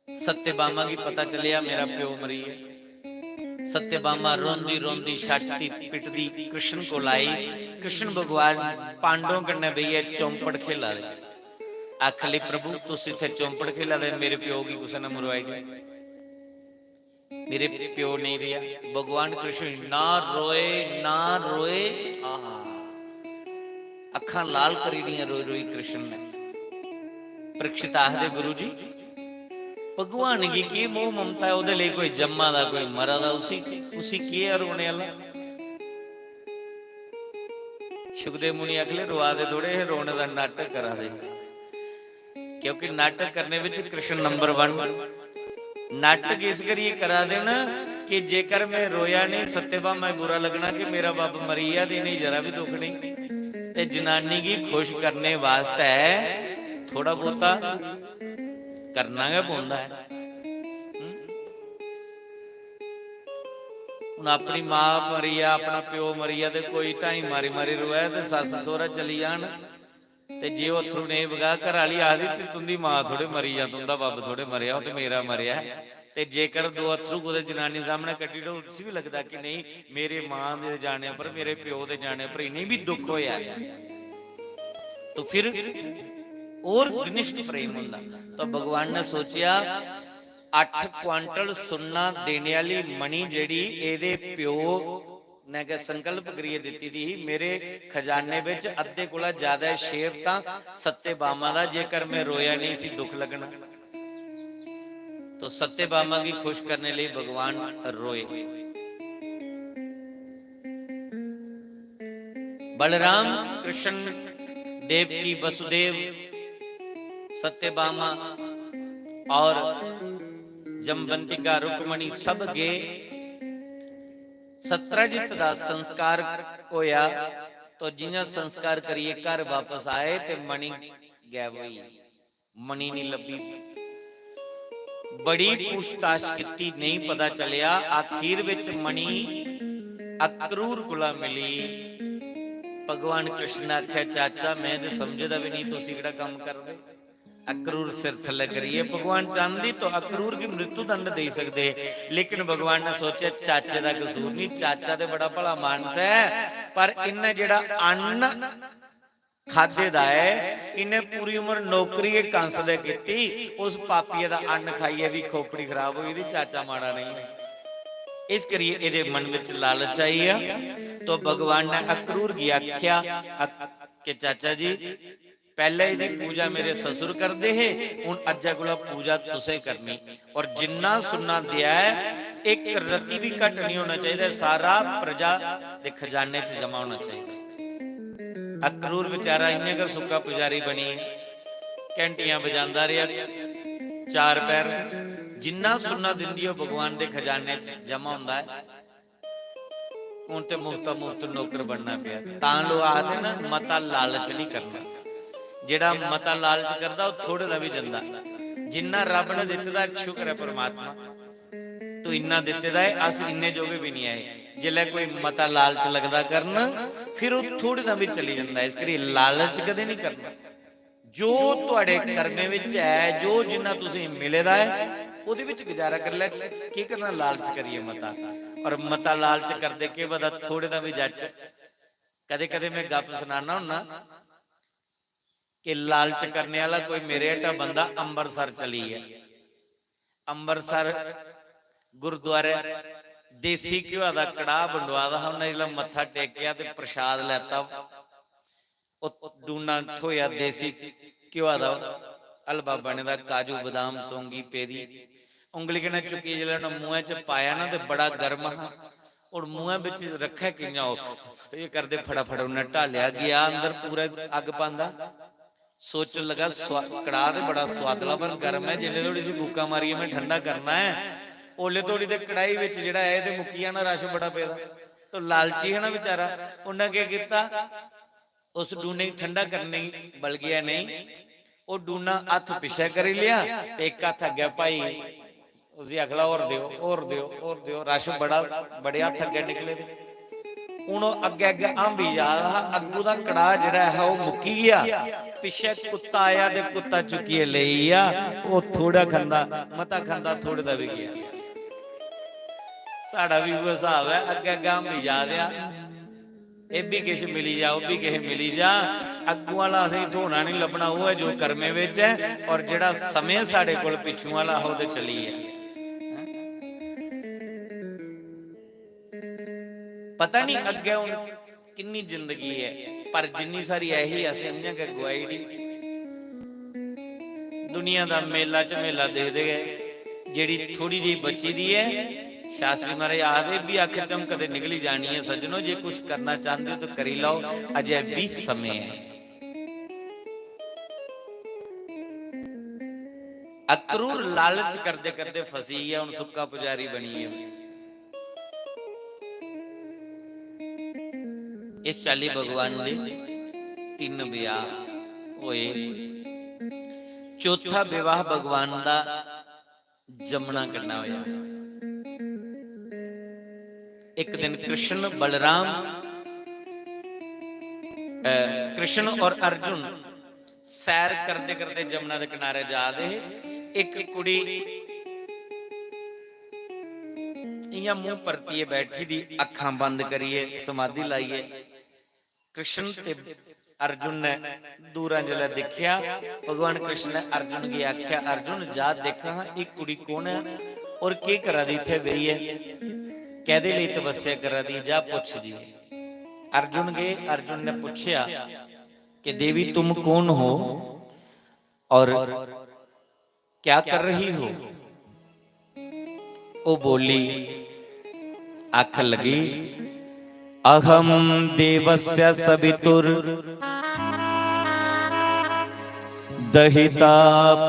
सत्यभामा की पता चलिया मेरा प्यो मरी है। सत्यभामा रोंदी रोंदी छाती पिटदी कृष्ण को लाई। कृष्ण भगवान पांडवों कन्ने भैया चौंपड़ खेला दे। आखली प्रभु तुस इत्थे चौंपड़ खेला दे, मेरे प्यो की कुछ न मरवाई गई। मेरे प्यो नहीं रहा। भगवान कृष्ण ना रोए अखा लाल करी दियां रोई रोई कृष्ण ने। परीक्षित आखदे गुरु जी भगवान की मोह ममता है, उहदे लई कोई जम्मा दा कोई मरा दा उसी की है रोने वाला। सुखदेव मुनि अगले रोआ दे थोड़े रोने का नाटक करा दे, क्योंकि नाटक करने में कृष्ण नंबर 1। नाटक इस करिए करा देना कि जेकर मैं रोया नहीं सत्यभामा मैं बुरा लगना कि मेरा बाप मरीया दी नहीं, जरा भी दुख नहीं। ते जनानी की खुश करने वास्ते थोड़ा बहुता करना गै पौंदा है। अपनी मां मरी आ, अपना प्यो मरी आ, कोई ढाई मारी मारी रोया तो सस सोहरा चली जान ਤੇ ਜੇ ਉਹ ਅਥਰੂ ਨੇ ਵਗਾ ਘਰ ਵਾਲੀ ਆਖਦੀ ਤੇ ਤੁੰਦੀ ਮਾਂ ਥੋੜੇ ਮਰੀ ਜਾਂ ਤੁੰਦਾ ਬੱਬ ਥੋੜੇ ਮਰਿਆ, ਉਹ ਤੇ ਮੇਰਾ ਮਰਿਆ। ਤੇ ਜੇਕਰ ਦੋ ਅਥਰੂ ਉਹਦੇ ਜਨਾਨੀ ਸਾਹਮਣੇ ਕੱਢੀ ਡੋ, ਤੁਸੀਂ ਵੀ ਲੱਗਦਾ ਕਿ ਨਹੀਂ ਮੇਰੇ ਮਾਂ ਦੇ ਜਾਣੇ ਪਰ ਮੇਰੇ ਪਿਓ ਦੇ ਜਾਣੇ ਪਰ ਇਨੀ ਵੀ ਦੁੱਖ ਹੋਇਆ। तो फिर और घनिष्ठ प्रेम होंदा। तो भगवान ने सोचा 8 क्वांटल सुन्ना देने वाली मणि जेड़ी एदे प्यो ने के संकल्प करिए दिती दी, मेरे खजाने विच अद्धे कोला ज्यादा शेर तां सत्यभामा दा, जेकर मैं रोया नहीं सी दुख लगना। तो सत्यभामा की खुश करने लिए भगवान रोए। बलराम कृष्ण देवकी वसुदेव सत्यभामा और जमवंतिका रुक्मणी सब गए। सत्रजित दा संस्कार होया। तो जिन्हें संस्कार करिए घर वापस आए ते मणि गायब हुई, मणि नहीं लभी। बड़ी पूछताछ की, नहीं पता चलिया। आखिर विच मणि अक्रूर कोला मिली। भगवान कृष्ण ने आख्या चाचा मैं तो समझदा भी नहीं तुसीं किहड़ा काम करदे, अक्रूर सिर थले करिए। भगवान चाहते तो अक्रूर की मृत्यु दंड दे सकते, लेकिन भगवान ने सोचा चाचे का कसूर नहीं, चाचा तो बड़ा भला मानस है, पर इन्हें जिहड़ा अन्न खाधे दा है, इन्हें पूरी उम्र नौकरी कंस दे कीती, उस पापीए दा अन्न खाइए दी खोपड़ी खराब हुई दी, चाचा माड़ा नहीं है। इस करिए इहदे मन विच लालच आई है। तो भगवान ने अक्रूर की आख्या कि चाचा जी पहले इहदी पूजा मेरे ससुर करते है, हुण अज्जा कोला पूजा तुसें करनी, और जिन्ना सुन्ना दिया है एक रत्ती भी घट नहीं होना चाहिए, सारा प्रजा दे खजाने च जमा होना चाहिए। अक्रूर बेचारा इन्ने का सुक्का पुजारी बनी, घंटियां बजांदा रहा 4 पैर, जिन्ना सुन्ना दिंदी हो भगवान दे खजाने च जमा हुंदा है। हुण ते मुफ्ता मुफ्त नौकर बनना पिया। तां लोग आखदे ना मता लालच नहीं करना, जेड़ा मता लालच करदा वो थोड़े दा भी जंदा। जिन्ना रब ने दित्ते दा शुक्र है परमात्मा, तो इन्ना दित्ते दा है, अस इन्ने जोगे भी नहीं आए। जिल्लै कोई मता लालच लगदा करन फिर वो थोड़े दा भी चली जांदा है। इस करिए लालच कदे नहीं करना। जो तुहाडे कर्मे विच है, जो जिन्ना तुसीं मिले दा है ਉਹਦੇ ਵਿੱਚ ਗੁਜ਼ਾਰਾ ਕਰ ਲੈ, ਕੀ ਕਰਨਾ ਲਾਲਚ ਕਰੀਏ ਮਤਾ। और मता लालच करदे के बदा थोड़े दा भी जच। कदे कदे मैं गप सुनाना हुन्ना कि लालच करने वाला कोई मेरे हटा बंदा अंबरसर चली है। अंबरसर गुरुद्वारे देसी घ्यो दा कड़ाह बंडवा दा, उन्हें जिल्लै मत्था टेकिया ते प्रसाद लैता, डूना थोया देसी घ्यो दा, हलवा बने दा, काजू बादाम सौंगी पेरी, उंगली कने चुकी जिल्लै मूंह च पाया ना ते बड़ा गर्म हा, और मूंह विच रखा कियां ये करदे फटाफट उन्हें ढालिया गया अंदर, पूरा अग पांदा। सोच लगा कड़ाह ते बड़ा स्वादला पर गर्म है, जिन्ने थोड़ी सी बुक्का मारिए मैं ठंडा करना है, ओले थोड़ी ते कड़ाही विच जिहड़ा है ते मुक्की जाना, रश बड़ा पेदा। तो लालची है ना बेचारा, उन्हें क्या किया, उस डूने ठंडा करने बल गया नहीं, वो डूना हथ पिछे कर लिया, एक हथ अगे पाई, उसी अगला और दियो और दियो और दियो, रश बड़ा बड़े हथ अगे निकले। हूं अगे अगे आंभी जा रहा, अगू का कड़ाह जिहड़ा है वो मुक्की गया, पिछे कुत्ता आया ते कुत्ता चुकिए ले आ, वो थोड़ा खांदा मता खांदा थोड़े दा भी गया। साड़ा भी वो हिसाब है, अगे अगे आंभी जा रहा, ये भी किश मिली जा, वो भी किश मिली जा, अगू वाला असीं धोना नहीं लभना, वो है जो कर्मे विच है, और जिहड़ा समय साडे कोल पिछू वाला हो ते चली है। पता नहीं अगे हुण किन्नी जिंदगी है, पर जिन्नी सारी यही असीं इन्नियां क गवाई दी। दुनिया दा मेला झमेला देखदे गए, जिहड़ी थोड़ी जी बची दी है, शास्त्री महाराज आखदे भी अख चमकदे निकली जानी है। सज्जनों जे कुछ करना चाहते हो तो करी लो, अजय भी समय है। अक्रूर लालच करते करते फसी है, हुण सुक्का पुजारी बनी है। इस चाली भगवान दे 3 विवाह होए। चौथा विवाह भगवान दा जमुना कन्ना होया। एक दिन कृष्ण बलराम कृष्ण और अर्जुन सैर करते करते जमुना के किनारे जा दे, एक कुड़ी इयां मुंह परतीए बैठी दी, अखां बंद करिए, समाधि लाइए। कृष्ण ते अर्जुन ने दूर जल्द देखिया, भगवान कृष्ण ने अर्जुन की आख्या, अर्जुन जा देखा एक कुड़ी कौन है और की करा दी इत्थे बही है, कहदे लई तपस्या करा दी, जा पुछ जी। अर्जुन गए, अर्जुन ने पूछया कि देवी तुम कौन हो और क्या कर रही हो? वो बोली, आख लगी, अहम देवस्य सवितुर दहिता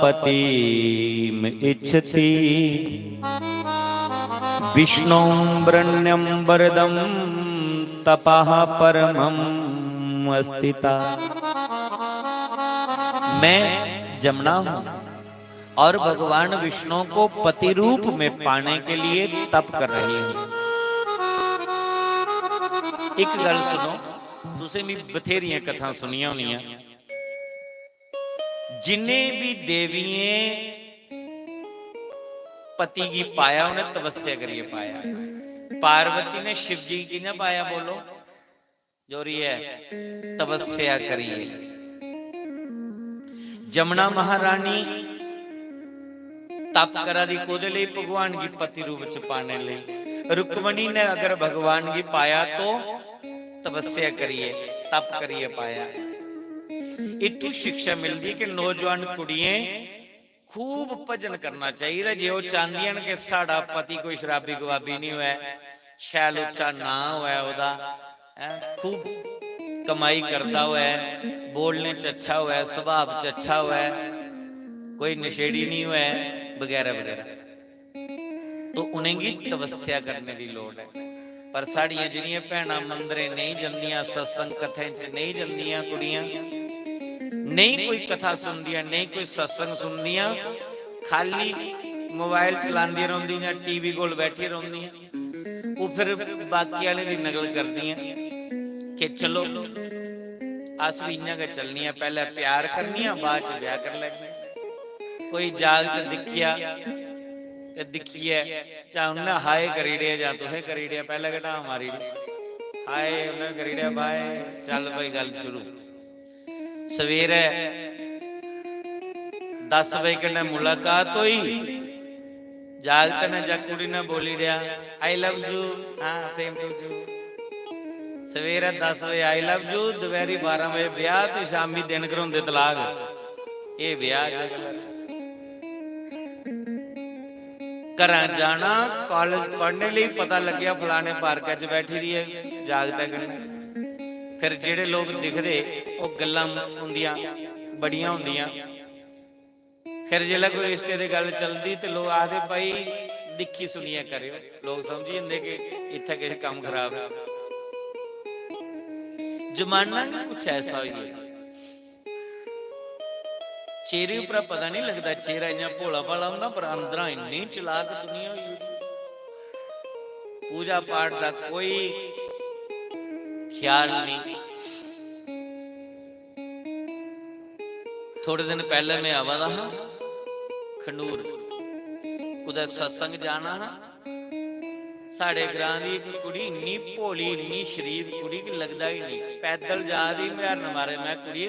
पतिम इच्छति विष्णु ब्रण्यम वरदम तपः परमं अस्तिता। मैं जमुना हूं और भगवान विष्णु को पति रूप में पाने के लिए तप कर रही हूं। एक गल सुनो, तुसें भी बथेरियां कथा सुनिया होनियां, जिन्हें भी देविये पति की पाया उन्हें तपस्या करिए पाया। पार्वती ने शिव जी की ना पाया, बोलो जोरी है, तपस्या करिए। जमुना महारानी तप करा दी कोदे लई, भगवान की पति रूप च पाने लई। रुक्मणी ने अगर भगवान की पाया तो तपस्या करिए, तप करिए पाया। इतू शिक्षा मिलती कि नौजवान कुड़ियां खूब भजन करना चाहिए, जे वो चाहदियां कि साड़ा पति कोई शराबी गवाबी नहीं हुआ, शैल उच्चा ना हुआ, ओदा खूब कमाई करता हुआ, बोलने च अच्छा हुआ, स्वभाव च अच्छा हुआ, कोई नशेड़ी नहीं हुआ वगैरह वगैरह, तो उन्हें की तपस्या करने की लोड़ है। पर साड़ियां जिहड़ियां भैणां मंदिरे नहीं जंदियां, सत्संग कथा च नहीं जंदियां, कुड़ियां नहीं कोई कथा सुनदियां, नहीं कोई सत्संग सुनदियां, खाली मोबाइल चलांदियां रहिंदियां, टीवी कोल बैठी रहिंदियां, वो फिर बाकी वाले दी नकल करदियां कि चलो अस भी इन्हां के चलनी, पहले प्यार करनी, बाद च ब्याह कर लैंदे। कोई जागत दिखिया ते दिखिए, चाहे उन्हें हाय करीड़े या तुसें करीड़े, पहले घटा मारी हाय उन्हें करीड़े, बाय चल भाई गल शुरू। सवेरे 10 बजे कन्ने मुलाकात हुई, जागत ने जा कुड़ी ने बोली दिया आई लव यू, हाँ सेम टू यू। सवेरे 10 बजे आई लव यू, दोपहरी 12 बजे ब्याह, ते शामी दिन घरौंदे तलाक। ये ब्याह घरां जाना, कॉलेज पढ़ने लिए पता लग्या फलाने पार्क च बैठी दी है जागता कन्नै। फिर जेड़े लोग दिखदे वो गल्लां हुंदियां बड़ियां हुंदियां, फिर जिल्लै कोई रिश्ते दी गल चलदी ते लोग आखदे भाई दिखी सुनिया करियो, लोग समझी जंदे कि इत्थे किश कम खराब है। जमाना कुछ ऐसा ही है, चेहरे उपर पता नहीं लगता, चेहरा इन्ना भोला भाला होंदा पर अंदर इन्नी चलाक दुनिया हुई। पूजा पाठ का कोई ख्याल नहीं। थोड़े दिन पहले मैं आवा दा हां खंडूर, कुदै सत्संग जाना हा, साढ़े ग्रां दी एक कुड़ी इन्नी भोली इन्नी शरीफ कुड़ी कि लगदा ही नहीं, पैदल जा रही मैं मारे, मैं कुड़ी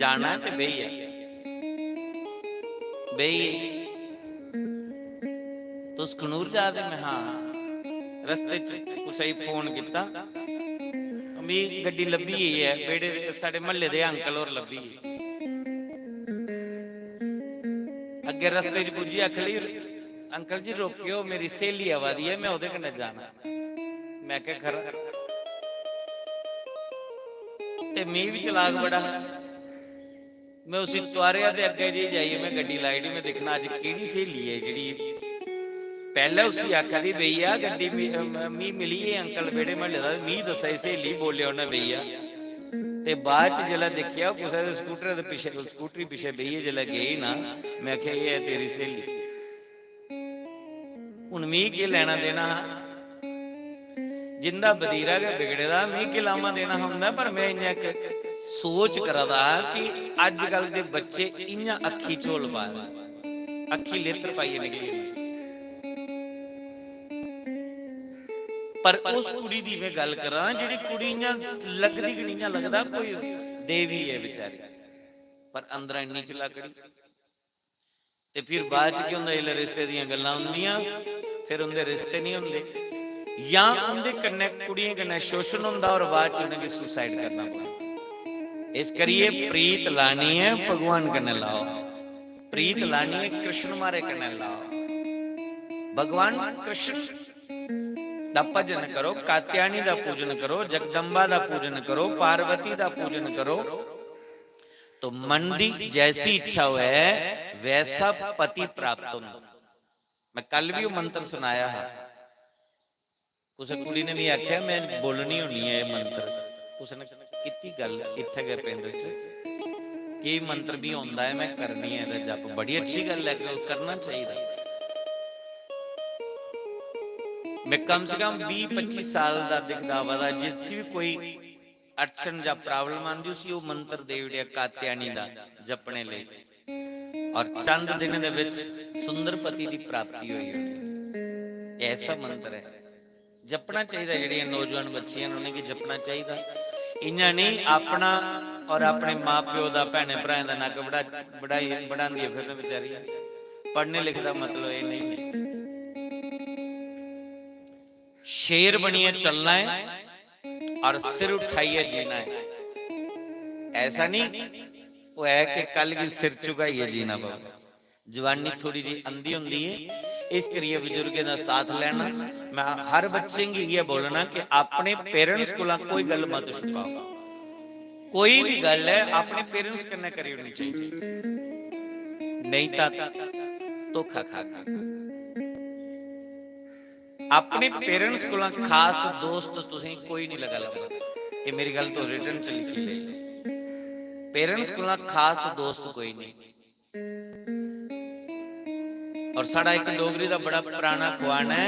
जाना ते बेही है बई तुस खनूर जा दे, मैं हाँ। रस्ते कुछ फोन किया, भी गड्डी लभी ही है, बेड़े साडे महल्ले दे अंकल और लभी। अगे रस्ते च पुजी, आख ली अंकल जी रोकियो, मेरी सहेली आवा दी है, मैं ओदे कन्नै जाना। मैं क्या खरा, ते मैं भी चलाक बड़ा है, मैं उसी तुआरिया दे अगे जी जाइए, मैं गड्डी लाई दी, मैं देखना अज केड़ी सहेली है जिहड़ी पहले उसी आखा दी भैया गड्डी मी मिली है अंकल बेड़े महल्ले दा, मी दसा सहेली बोलिया उन्हें भैया, ते बाद च जिल्लै देखिया कुसै दे स्कूटर दे पिछे, स्कूटरी पिछे बेहिए जिल्लै गई ना, मैं आख्या ये है तेरी सहेली। हुण मी के लेना देना, जिंदा बदीरा के बिगड़े दा मी के लामा देना हुंदा, पर मैं इन्ना सोच करदा कि अजकल दे बच्चे इयां अखी झोल पा रहे, अखी लेतर पाइए निकली। पर उस कुड़ी दी मैं गल करा जिहड़ी कुड़ी इयां लगदी कि नहीं लगदा कोई देवी है बेचारी, पर अंदर इन्नी चलाकड़ी। ते फिर बाद च की हुंदा जिहले रिश्ते दियां गल्लां हुंदियां फिर उंदे रिश्ते नहीं हुंदे, या उंदे कन्नै कुड़ियां कन्नै शोषण हुंदा और बाद च उन्हें सुसाइड करना पौंदा। इस करिए प्रीत लानी है भगवान कन्नै लाओ, प्रीत लानी है कृष्ण मारे कन्नै लाओ। भगवान कृष्ण दा भजन करो, कात्यायनी दा पूजन करो, जगदम्बा दा पूजन करो, पार्वती दा पूजन करो, तो मन दी जैसी इच्छा होए वैसा पति प्राप्त होंदा। मैं कल भी वो मंत्र सुनाया है, कुछ कुड़ी ने भी आख्या मैं बोलनी होनी है मंत्र, उसने कितनी गल इत्थे गए पिंड च कि मंत्र भी आंदा है, मैं करनी है जप, बड़ी अच्छी गल है कि करना चाहिए। मैं कम से कम 20-25 साल का दिखदावा दा जिस भी कोई अड़चन या प्रॉब्लम आंदी उसी वो मंत्र दे विड़िया कात्यायनी दा जपने ले, और चंद दिन दे विच सुंदर पति की प्राप्ति हुई होनी। ऐसा मंत्र है, जपना चाहिए। जिहड़ियां नौजवान बच्चियां उन्हें की जपना चाहिए, इन्ना नहीं अपना और अपने माँ प्यो का भैन भराएं का नक बढ़ांदी है फिर बेचारियां। पढ़ने लिखने का मतलब ये नहीं है। शेर बनिए चलना है और सिर उठाइए जीना है, ऐसा नहीं वो है कि कल की सिर चुकाइए जीना पवे। जवानी थोड़ी जी अंधी होंदी है, इस करिए बुजुर्ग का साथ लेना। मैं हर बच्चे की ये बोलना कि अपने पेरेंट्स को कोई गल मत छुपाओ, कोई भी गल है अपने पेरेंट्स कन्नै करी होनी चाहिए, नहीं तो धोखा खा के। अपने पेरेंट्स को खास दोस्त तुसीं कोई नहीं लगा लगता, ये मेरी गल तो रिटर्न च लिखी ले। पेरेंट्स को खास दोस्त कोई नहीं। और साड़ा एक डोगरी का बड़ा पुराना खुआन है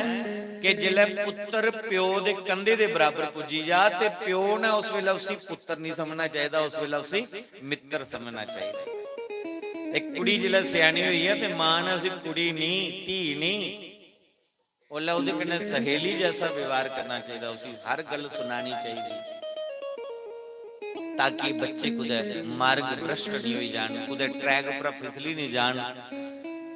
कि जिले पुत्र प्यो दे कंधे दे बराबर पुजी जा ते प्यो ने उस वेले उसी पुत्र नहीं समझना चाहिए, उस वेले उसी मित्र समझना चाहिए। एक कुड़ी जिले सियानी हुई है ते मां ने उसी कुड़ी नहीं धी नहीं ओला उहदे कन्नै सहेली जैसा व्यवहार करना चाहिए, उसी हर गल सुनानी चाहिए, ताकि बच्चे कुछ मार्ग भ्रष्ट नहीं हो जान, कुछ ट्रैक पर फिसली नहीं जान,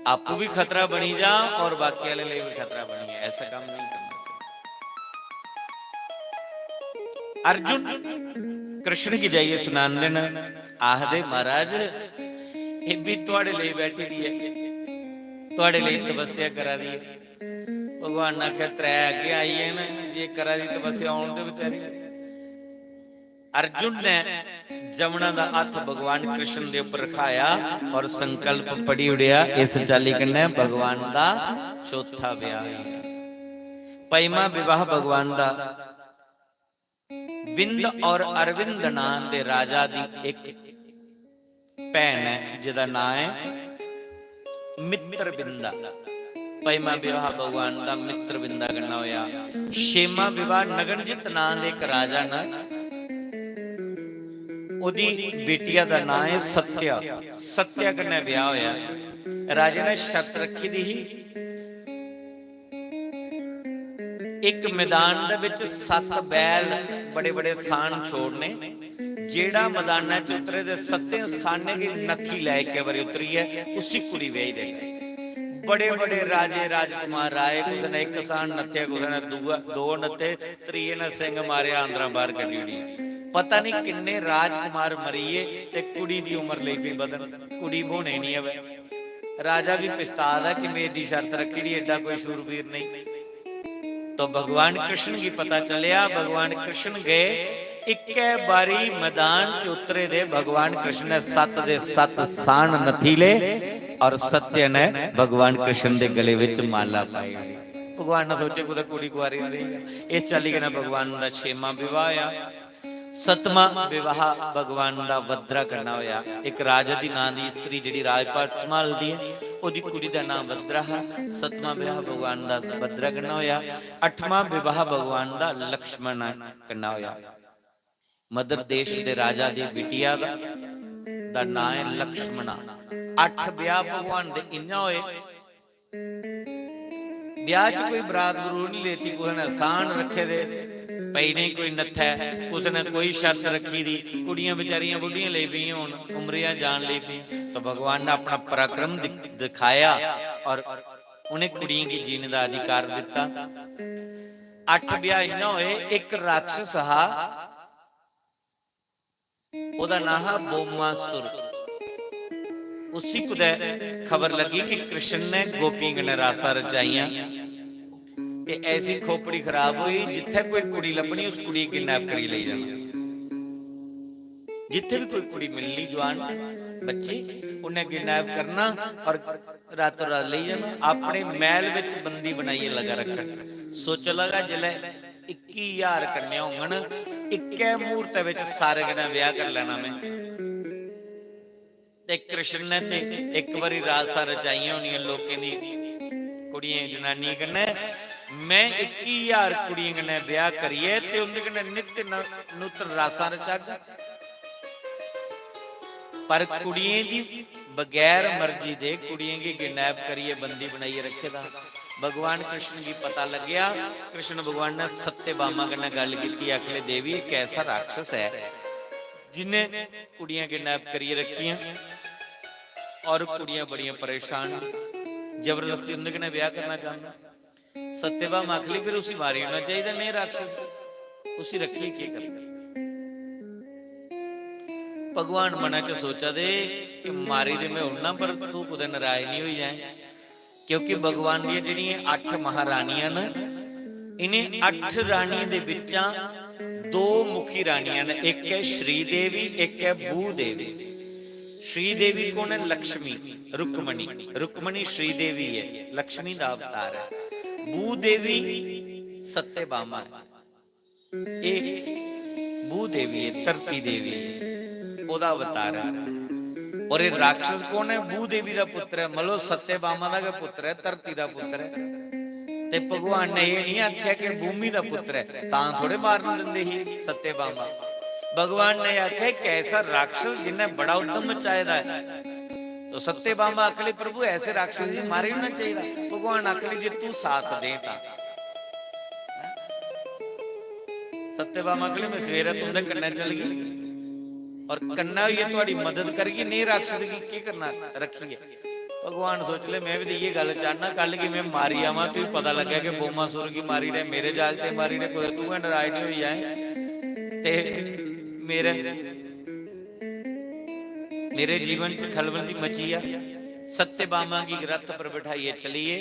आपको भी खतरा बनी जा और बाकी वाले लिए भी खतरा बनी है। ऐसा काम नहीं करना चाहिए। अर्जुन कृष्ण की जाइए सुनान देना, आहदे महाराज ये भी तुहाडे लिए बैठी दी है, तुहाडे लिए तपस्या करा दी है। भगवान ने आख्या त्रै अगे आई है ना, जे करा दी तपस्या आउण दे बेचारी। अर्जुन ने जमुना का हथ भगवान कृष्ण के उपर रखाया और संकल्प पढ़ी उड़िया, इस चाली कन्नै भगवान का चौथा विआह है। पंजवां विवाह भगवान का विंद और अरविंद नाम के राजा की एक भैन है जिसका नाम है मित्रविंदा। पंजवां विवाह भगवान का मित्रविंदा करना होया। छेवां विवाह नगनजित नाम के एक राजा ने, ओदी बेटिया का नाम है सत्या, सत्या कन्नै ब्याह होया। राजे ने शर्त रखी दी ही एक मैदान दे विच 7 बैल बड़े बड़े सान छोड़ने, जेड़ा मैदाना च उतरे दे 7 साने की नथी लैके बारी उतरी है उसी कुड़ी ब्याही देगा। बड़े बड़े राजे राजकुमार आए, कुछ ने एक सान नथ्या, कुछ ने दो नथे, त्रीए ने सिंह मारे आंदरा बाहर कड्डी उड़ी। पता नहीं किन्ने राजकुमार मरीए ते कुड़ी दी उम्र लई पई बदन, कुड़ी बोने नहीं है। राजा भी पछतादा कि मैं एडी शर्त रखी, एडा कोई शूरवीर नहीं। तो भगवान कृष्ण की पता चलिया, भगवान कृष्ण गए एक बारी मैदान च उतरे दे, भगवान कृष्ण ने 7 दे 7 सान नथीले और सत्य ने भगवान कृष्ण के गले विच माला पाई। भगवान ने सोचे कुछ कुड़ी कुआरी रहेगा, इस चाली के भगवान का 6वां विवाह आ। 7वां विवाह भगवान का वद्रा करना होया। एक राजा दी नां दी स्त्री जिहड़ी राजपाट संभालदी है, ओदी कुड़ी दा नाम वद्रा है। 7वां विवाह भगवान का वद्रा करना होया। 8वां विवाह भगवान का लक्ष्मण करना होया। ਮਦਰ ਦੇਸ਼ ਦੇ ਰਾਜਾ ਦੀ ਬਿਟੀਆ ਦਾ ਨਾਂ ਹੈ ਲਕਸ਼ਮਣਾ। 8 ਵਿਆਹ ਭਗਵਾਨ ਦੇ ਇੰਨਾ ਹੋਏ, ਵਿਆਹ 'ਚ ਕੋਈ ਬਰਾਤ ਬਰੂਰ ਨਹੀਂ ਲੈਤੀ, ਕਿਸੇ ਨੇ ਆਸਾਨ ਰੱਖੇ ਦੇ ਪਈ ਨਹੀਂ, ਕੋਈ ਨੱਥਾ, ਕਿਸੇ ਨੇ ਕੋਈ ਸ਼ਰਤ ਰੱਖੀ ਦੀ। ਕੁੜੀਆਂ ਵਿਚਾਰੀਆਂ ਬੁੱਢੀਆਂ ਲਈ ਪਈਆਂ, ਹੁਣ ਉਮਰੀਆਂ ਜਾਣ ਲਈ ਪਈਆਂ। ਤਾਂ ਭਗਵਾਨ ਨੇ ਆਪਣਾ ਪਰਾਕਰਮ ਦਿਖਾਇਆ ਔਰ ਉਹਨੇ ਕੁੜੀਆਂ ਕੀ ਜੀਣ ਦਾ ਅਧਿਕਾਰ ਦਿੱਤਾ। 8 ਵਿਆਹ ਇੰਨਾ ਹੋਏ। ਇੱਕ ਰਾਖਸ਼ ਹਾ, ਉਹਦਾ ਨਾਮ ਹੈ ਬੋਮਾਸੁਰ। उसी को खबर लगी कि कृष्ण ने गोपी ने रासा रचाइया, ते ऐसी खोपड़ी खराब हुई जिथे कोई कुड़ी लभनी उस कुड़ी किडनैप करी ले जाना। जिथे भी कोई कुड़ी मिलनी जवान बच्ची उन्हें किडनैप करना और रातों रात ले जाना, अपने महल विच बंदी बनाइए लगा रखन। सोच लगा जिले 21,000 कन्या होंगन, इक्के मुहूर्त विच सारे कन्या ब्याह कर लेना मैं। ते कृष्ण ने ते एक बारी रासा रचाइया होनियां लोकें दी कुड़ियां जनानी कन्ने। मैं 21,000 कुड़ियां कन्ने ब्याह करिए ते उनदे कन्ने नित्य नूतन रासा रचागा, पर कुड़ियां दी बगैर मर्जी दे कुड़ियां की किडनैप करिए बंदी बनाइए रखेदा। भगवान कृष्ण की पता लग गया। कृष्ण भगवान ने सत्यभामा कन्ने गल कीती, आखले देवी एक ऐसा राक्षस है जिन्हें कुड़ियां किडनैप करिए रखियां और कुड़ियां बड़ियां परेशान, जबरदस्ती उनके ने ब्याह करना चाहता। सत्यभामा आखली फिर उसी मारी होना चाहिए। नहीं राक्षस उसी रखी की करना। भगवान मना च सोचा दे कि मारी दे मैं उड़ना, पर तू कुछ नाराज नहीं हुई जाए, क्योंकि भगवान दी जिहड़ियां 8 महारानियां ने, इन्हें 8 रानियां दे विचां 2 मुखी रानियां ने, एक है श्रीदेवी एक है भूदेवी। श्रीदेवी कौन है? लक्ष्मी, रुक्मणी। रुक्मणी श्रीदेवी है, लक्ष्मी का अवतार है। भूदेवी सत्यभामा है, एक भूदेवी है, धरती देवी है, ओदा अवतार है। और ये राक्षस कौन है? भूदेवी का पुत्र है, मतलब सत्यभामा का पुत्र है, धरती का पुत्र है। ते भगवान ने ये नहीं आख्या कि भूमि का पुत्र है, तां थोड़े मारन दिंदे ही सत्यभामा। भगवान ने आख्या कैसा राक्षस जिन्हें बड़ा उद्यम मचाया है। तो सत्यभामा आखली प्रभु ऐसे राक्षस जी मारे होना चाहिए। भगवान आखली जे तू साथ दे ता। सत्यभामा आखली मैं सवेरे तुमने कन्ने चल गई और कन्ना ये तुम्हारी मदद करेगी, नहीं राक्षस की करना रखी है। भगवान सोच ले मैं भी ये गल चाहना, कल की मैं मारी आवा तू पता लगे कि बोमासुर की मारी ने मेरे जाग ते मारी ने, कोई तू नाराज नहीं हो जाए ते मेरे जीवन च खलबल दी मची है। सत्यभामा की रथ पर बिठाइए चलिए,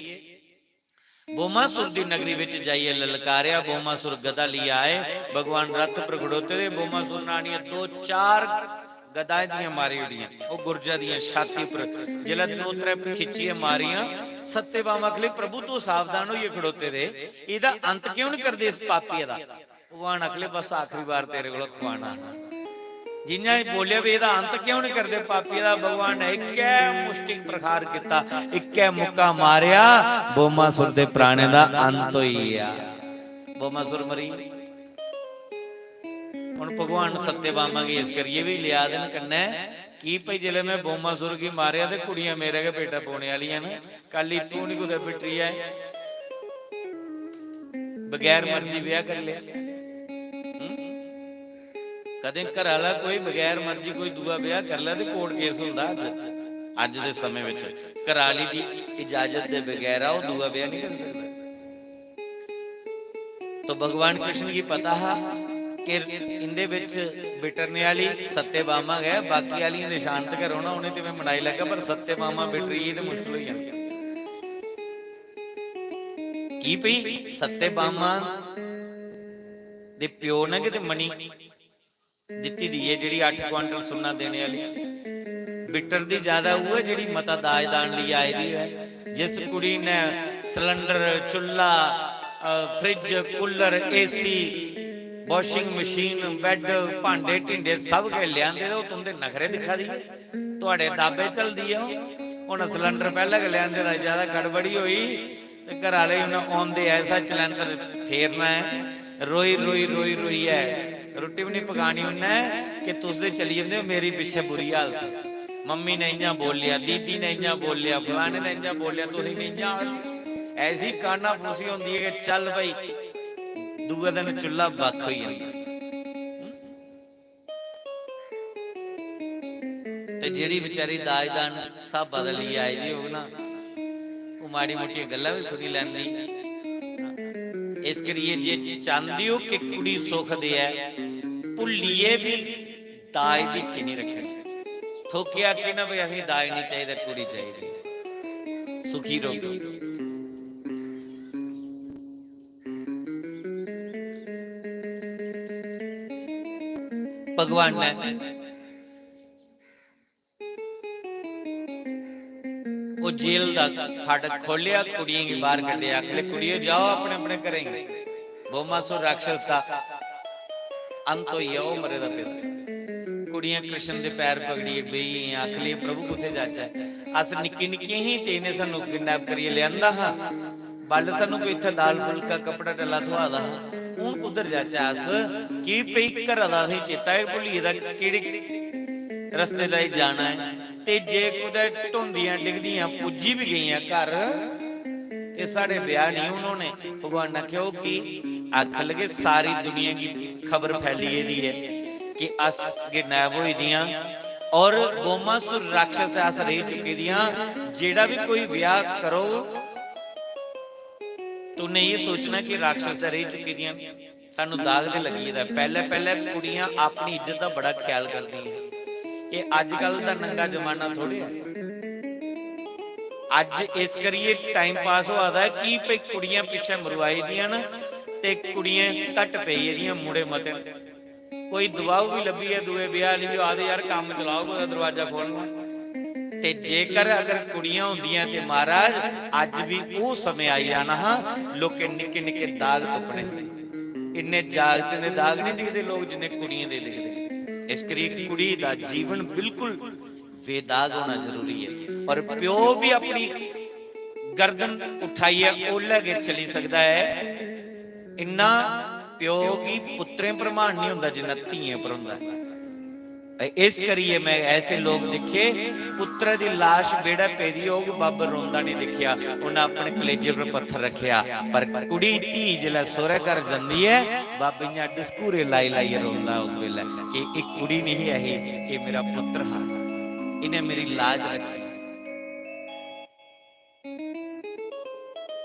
बोमासुर दी नगरी विच जाइए ललकारिया। बोमासुर गदा लिए आए, भगवान रथ पर खड़ोते थे। बोमासुर नानिया 2-4 गदाएं दियां मारी उड़ियां, वो गुर्जा दियां छाती पर जिला 2-3 खिंचियां मारियां। सत्यभामा के लिए प्रभु तू सावधान हो, ये खड़ोते थे, इहदा अंत क्यों नहीं करदे इस पापी दा? भगवान अगले बस आखिरी बार तेरे को खवाना, जिन्हें बोलिया भी इहदा अंत क्यों नहीं करदे पापी दा? भगवान ने इक्के मुष्टि प्रहार किया, इक्के मुक्का मारिया, बोमासुर दे प्राणे दा अंत होई गया। बोमासुर मरी। हुण भगवान सत्यभामा की इस करिए भी लिया देन कन्ने की भाई जिले मैं बोमासुर की मारिया ते कुड़ियां मेरे के बेटा पौने वाली ने, कल तू नहीं कुछ बिटरी है, बगैर मर्जी ब्याह कर लिया। कदे घर वाला कोई बगैर मर्जी कोई दूआ ब्याह कर लिया तो कोर्ट केस होंदा। अज दे समय विच घर वाली दी इजाजत दे बगैर वो दूआ ब्याह नहीं कर सकदा। तो भगवान कृष्ण की पता है कि इंदे विच बिटरने वाली सत्यभामा है, बाकी वाली ने शांत करो ना, उन्हें तो मैं मनाई लगा, पर सत्यभामा बिटरी तो मुश्किल हो जाती की पई। सत्यभामा दे प्यो ने कि मनी दिती दी है जिहड़ी 8 क्वांटल सोना देने वाली, बिटर दी ज्यादा वो है जिहड़ी मता दाज दान ली आई दी है। जिस कुड़ी ने सिलेंडर, चुल्हा, fridge, cooler, AC, washing machine, bad, भांडे टिंडे सब के लियांदे तो तुमदे नखरे दिखा दी, तुहाडे दाबे चलदी है। हुण सिलेंडर पहले के लियांदे दा ज्यादा गड़बड़ी होई ते घर वाले उन्हें आउंदे ऐसा सिलेंडर फेरना है, रोई रोई रोई रोई है रोटी भी नहीं पकानी उन्हें कि तुसदे चली जाते हो मेरी पिछे बुरी हालत, मम्मी ने इं बोलिया, दीदी ने इं बोलिया, फलाने ने इं बोलिया, तुम नहीं ऐसी काना फूसी होंगी है कि चल भाई दूए दिन चुल्हा बख हो जाता। ਜਿਹੜੀ ਵਿਚਾਰੀ ਦਾਜਦਾਨ ਸਭ ਬਦਲ ਹੀ ਆਈ ਜੀ ਉਹ ਨਾ, ਉਹ ਮਾੜੀ ਮੋਟੀਆਂ ਗੱਲਾਂ ਵੀ ਸੁਣੀ ਲੈਂਦੀ। ਇਸ ਕਰੀਏ ਜੇ ਚਾਹੁੰਦੇ ਹੋ ਕਿ ਕੁੜੀ ਸੁਖ ਦੇ ਹੈ, ਭੁੱਲੀਏ ਵੀ ਦਾਜ ਦੀ ਖੀਨੀ ਰੱਖਣੀ। ਠੋਕਿਆ ਕਿ ਨਾ ਵੀ ਅਸੀਂ ਦਾਜ ਨਹੀਂ ਚਾਹੀਦਾ, ਕੁੜੀ ਚਾਹੀਦੀ। ਸੁਖੀ ਰਹੋ। ਭਗਵਾਨ ਨੇ वो जेल का फाटक खोलिया, कुड़ियां की बाहर कढ़िया, आखिर कुड़ियों जाओ अपने अपने करेंगे। बोमासुर राक्षस था अंत होई है, वो मरे दा पिता। कुड़ियां कृष्ण के पैर पकड़ी बई, आखिर प्रभु कुथे जाचा, अस निक्की निक्की ही ते इन्हें सानू किडनैप करिए लियांदा हां, बल सानू कोई इत्थे दाल फुलका कपड़ा टला धवा दा हां, हुण उधर जाचा अस की पई घर दा ही चेता है भुलीए दा किहड़े रस्ते लाई जाना है। ते जे कुदै ढोंदियां डिगदियां पुज्जी भी गईयां घर ते साढ़े ब्याह नहीं उन्होंने। भगवान ने क्यों की आख लगे सारी दुनिया की खबर फैली दी है कि अस किडनैप होई दियां और बोमासुर राक्षस अस रह चुकी दियां। जेड़ा भी कोई ब्याह करो तूने ये सोचना कि राक्षस दा रह चुकी दियां, सानू दाग ते लगी दा। पहले पहले कुड़ियां अपनी इज्जत का बड़ा ख्याल करदी है। ये अजकल का नंगा जमाना थोड़े है, अज इस करिए टाइम पास हुआ था कि भाई कुड़ियां पिछे मरवाई दियां ना ते कुड़ियां घट पई दियां, मुड़े मते कोई दबाऊ भी लभी है दूए ब्याह भी आदे यार काम चलाओ कोई दरवाजा खोलना। ते जेकर अगर कुड़ियां होंदियां ते महाराज अज भी वो समय आई जाना हाँ, लोके निक्के निक्के दाग टुकने, इन्ने जागते ने दाग नहीं दिखते लोग जिन्ने कुड़ियां दे दिखते। इस करिए कुड़ी का जीवन बिल्कुल बेदाग होना जरूरी है। और प्यो भी अपनी गर्दन उठाइए ओले के चली सकता है, इन्ना प्यो की पुत्रें पर मान नहीं होंदा जिन्ना धीए पर होंदा। इस करिए मैं ऐसे लोग दिखे पुत्र दी लाश बेड़ा पेदी हो बाबर रोंदा नहीं दिखिया, उन्हें अपने कलेजे पर पत्थर रखिया। पर कुड़ी धी जिला सोहरे घर जांदी है बाबियां डिस्कूरे लाई लाई रोंदा उस वेले कि एक कुड़ी नहीं है, ये मेरा पुत्र हा, इन्हें मेरी लाज रखी।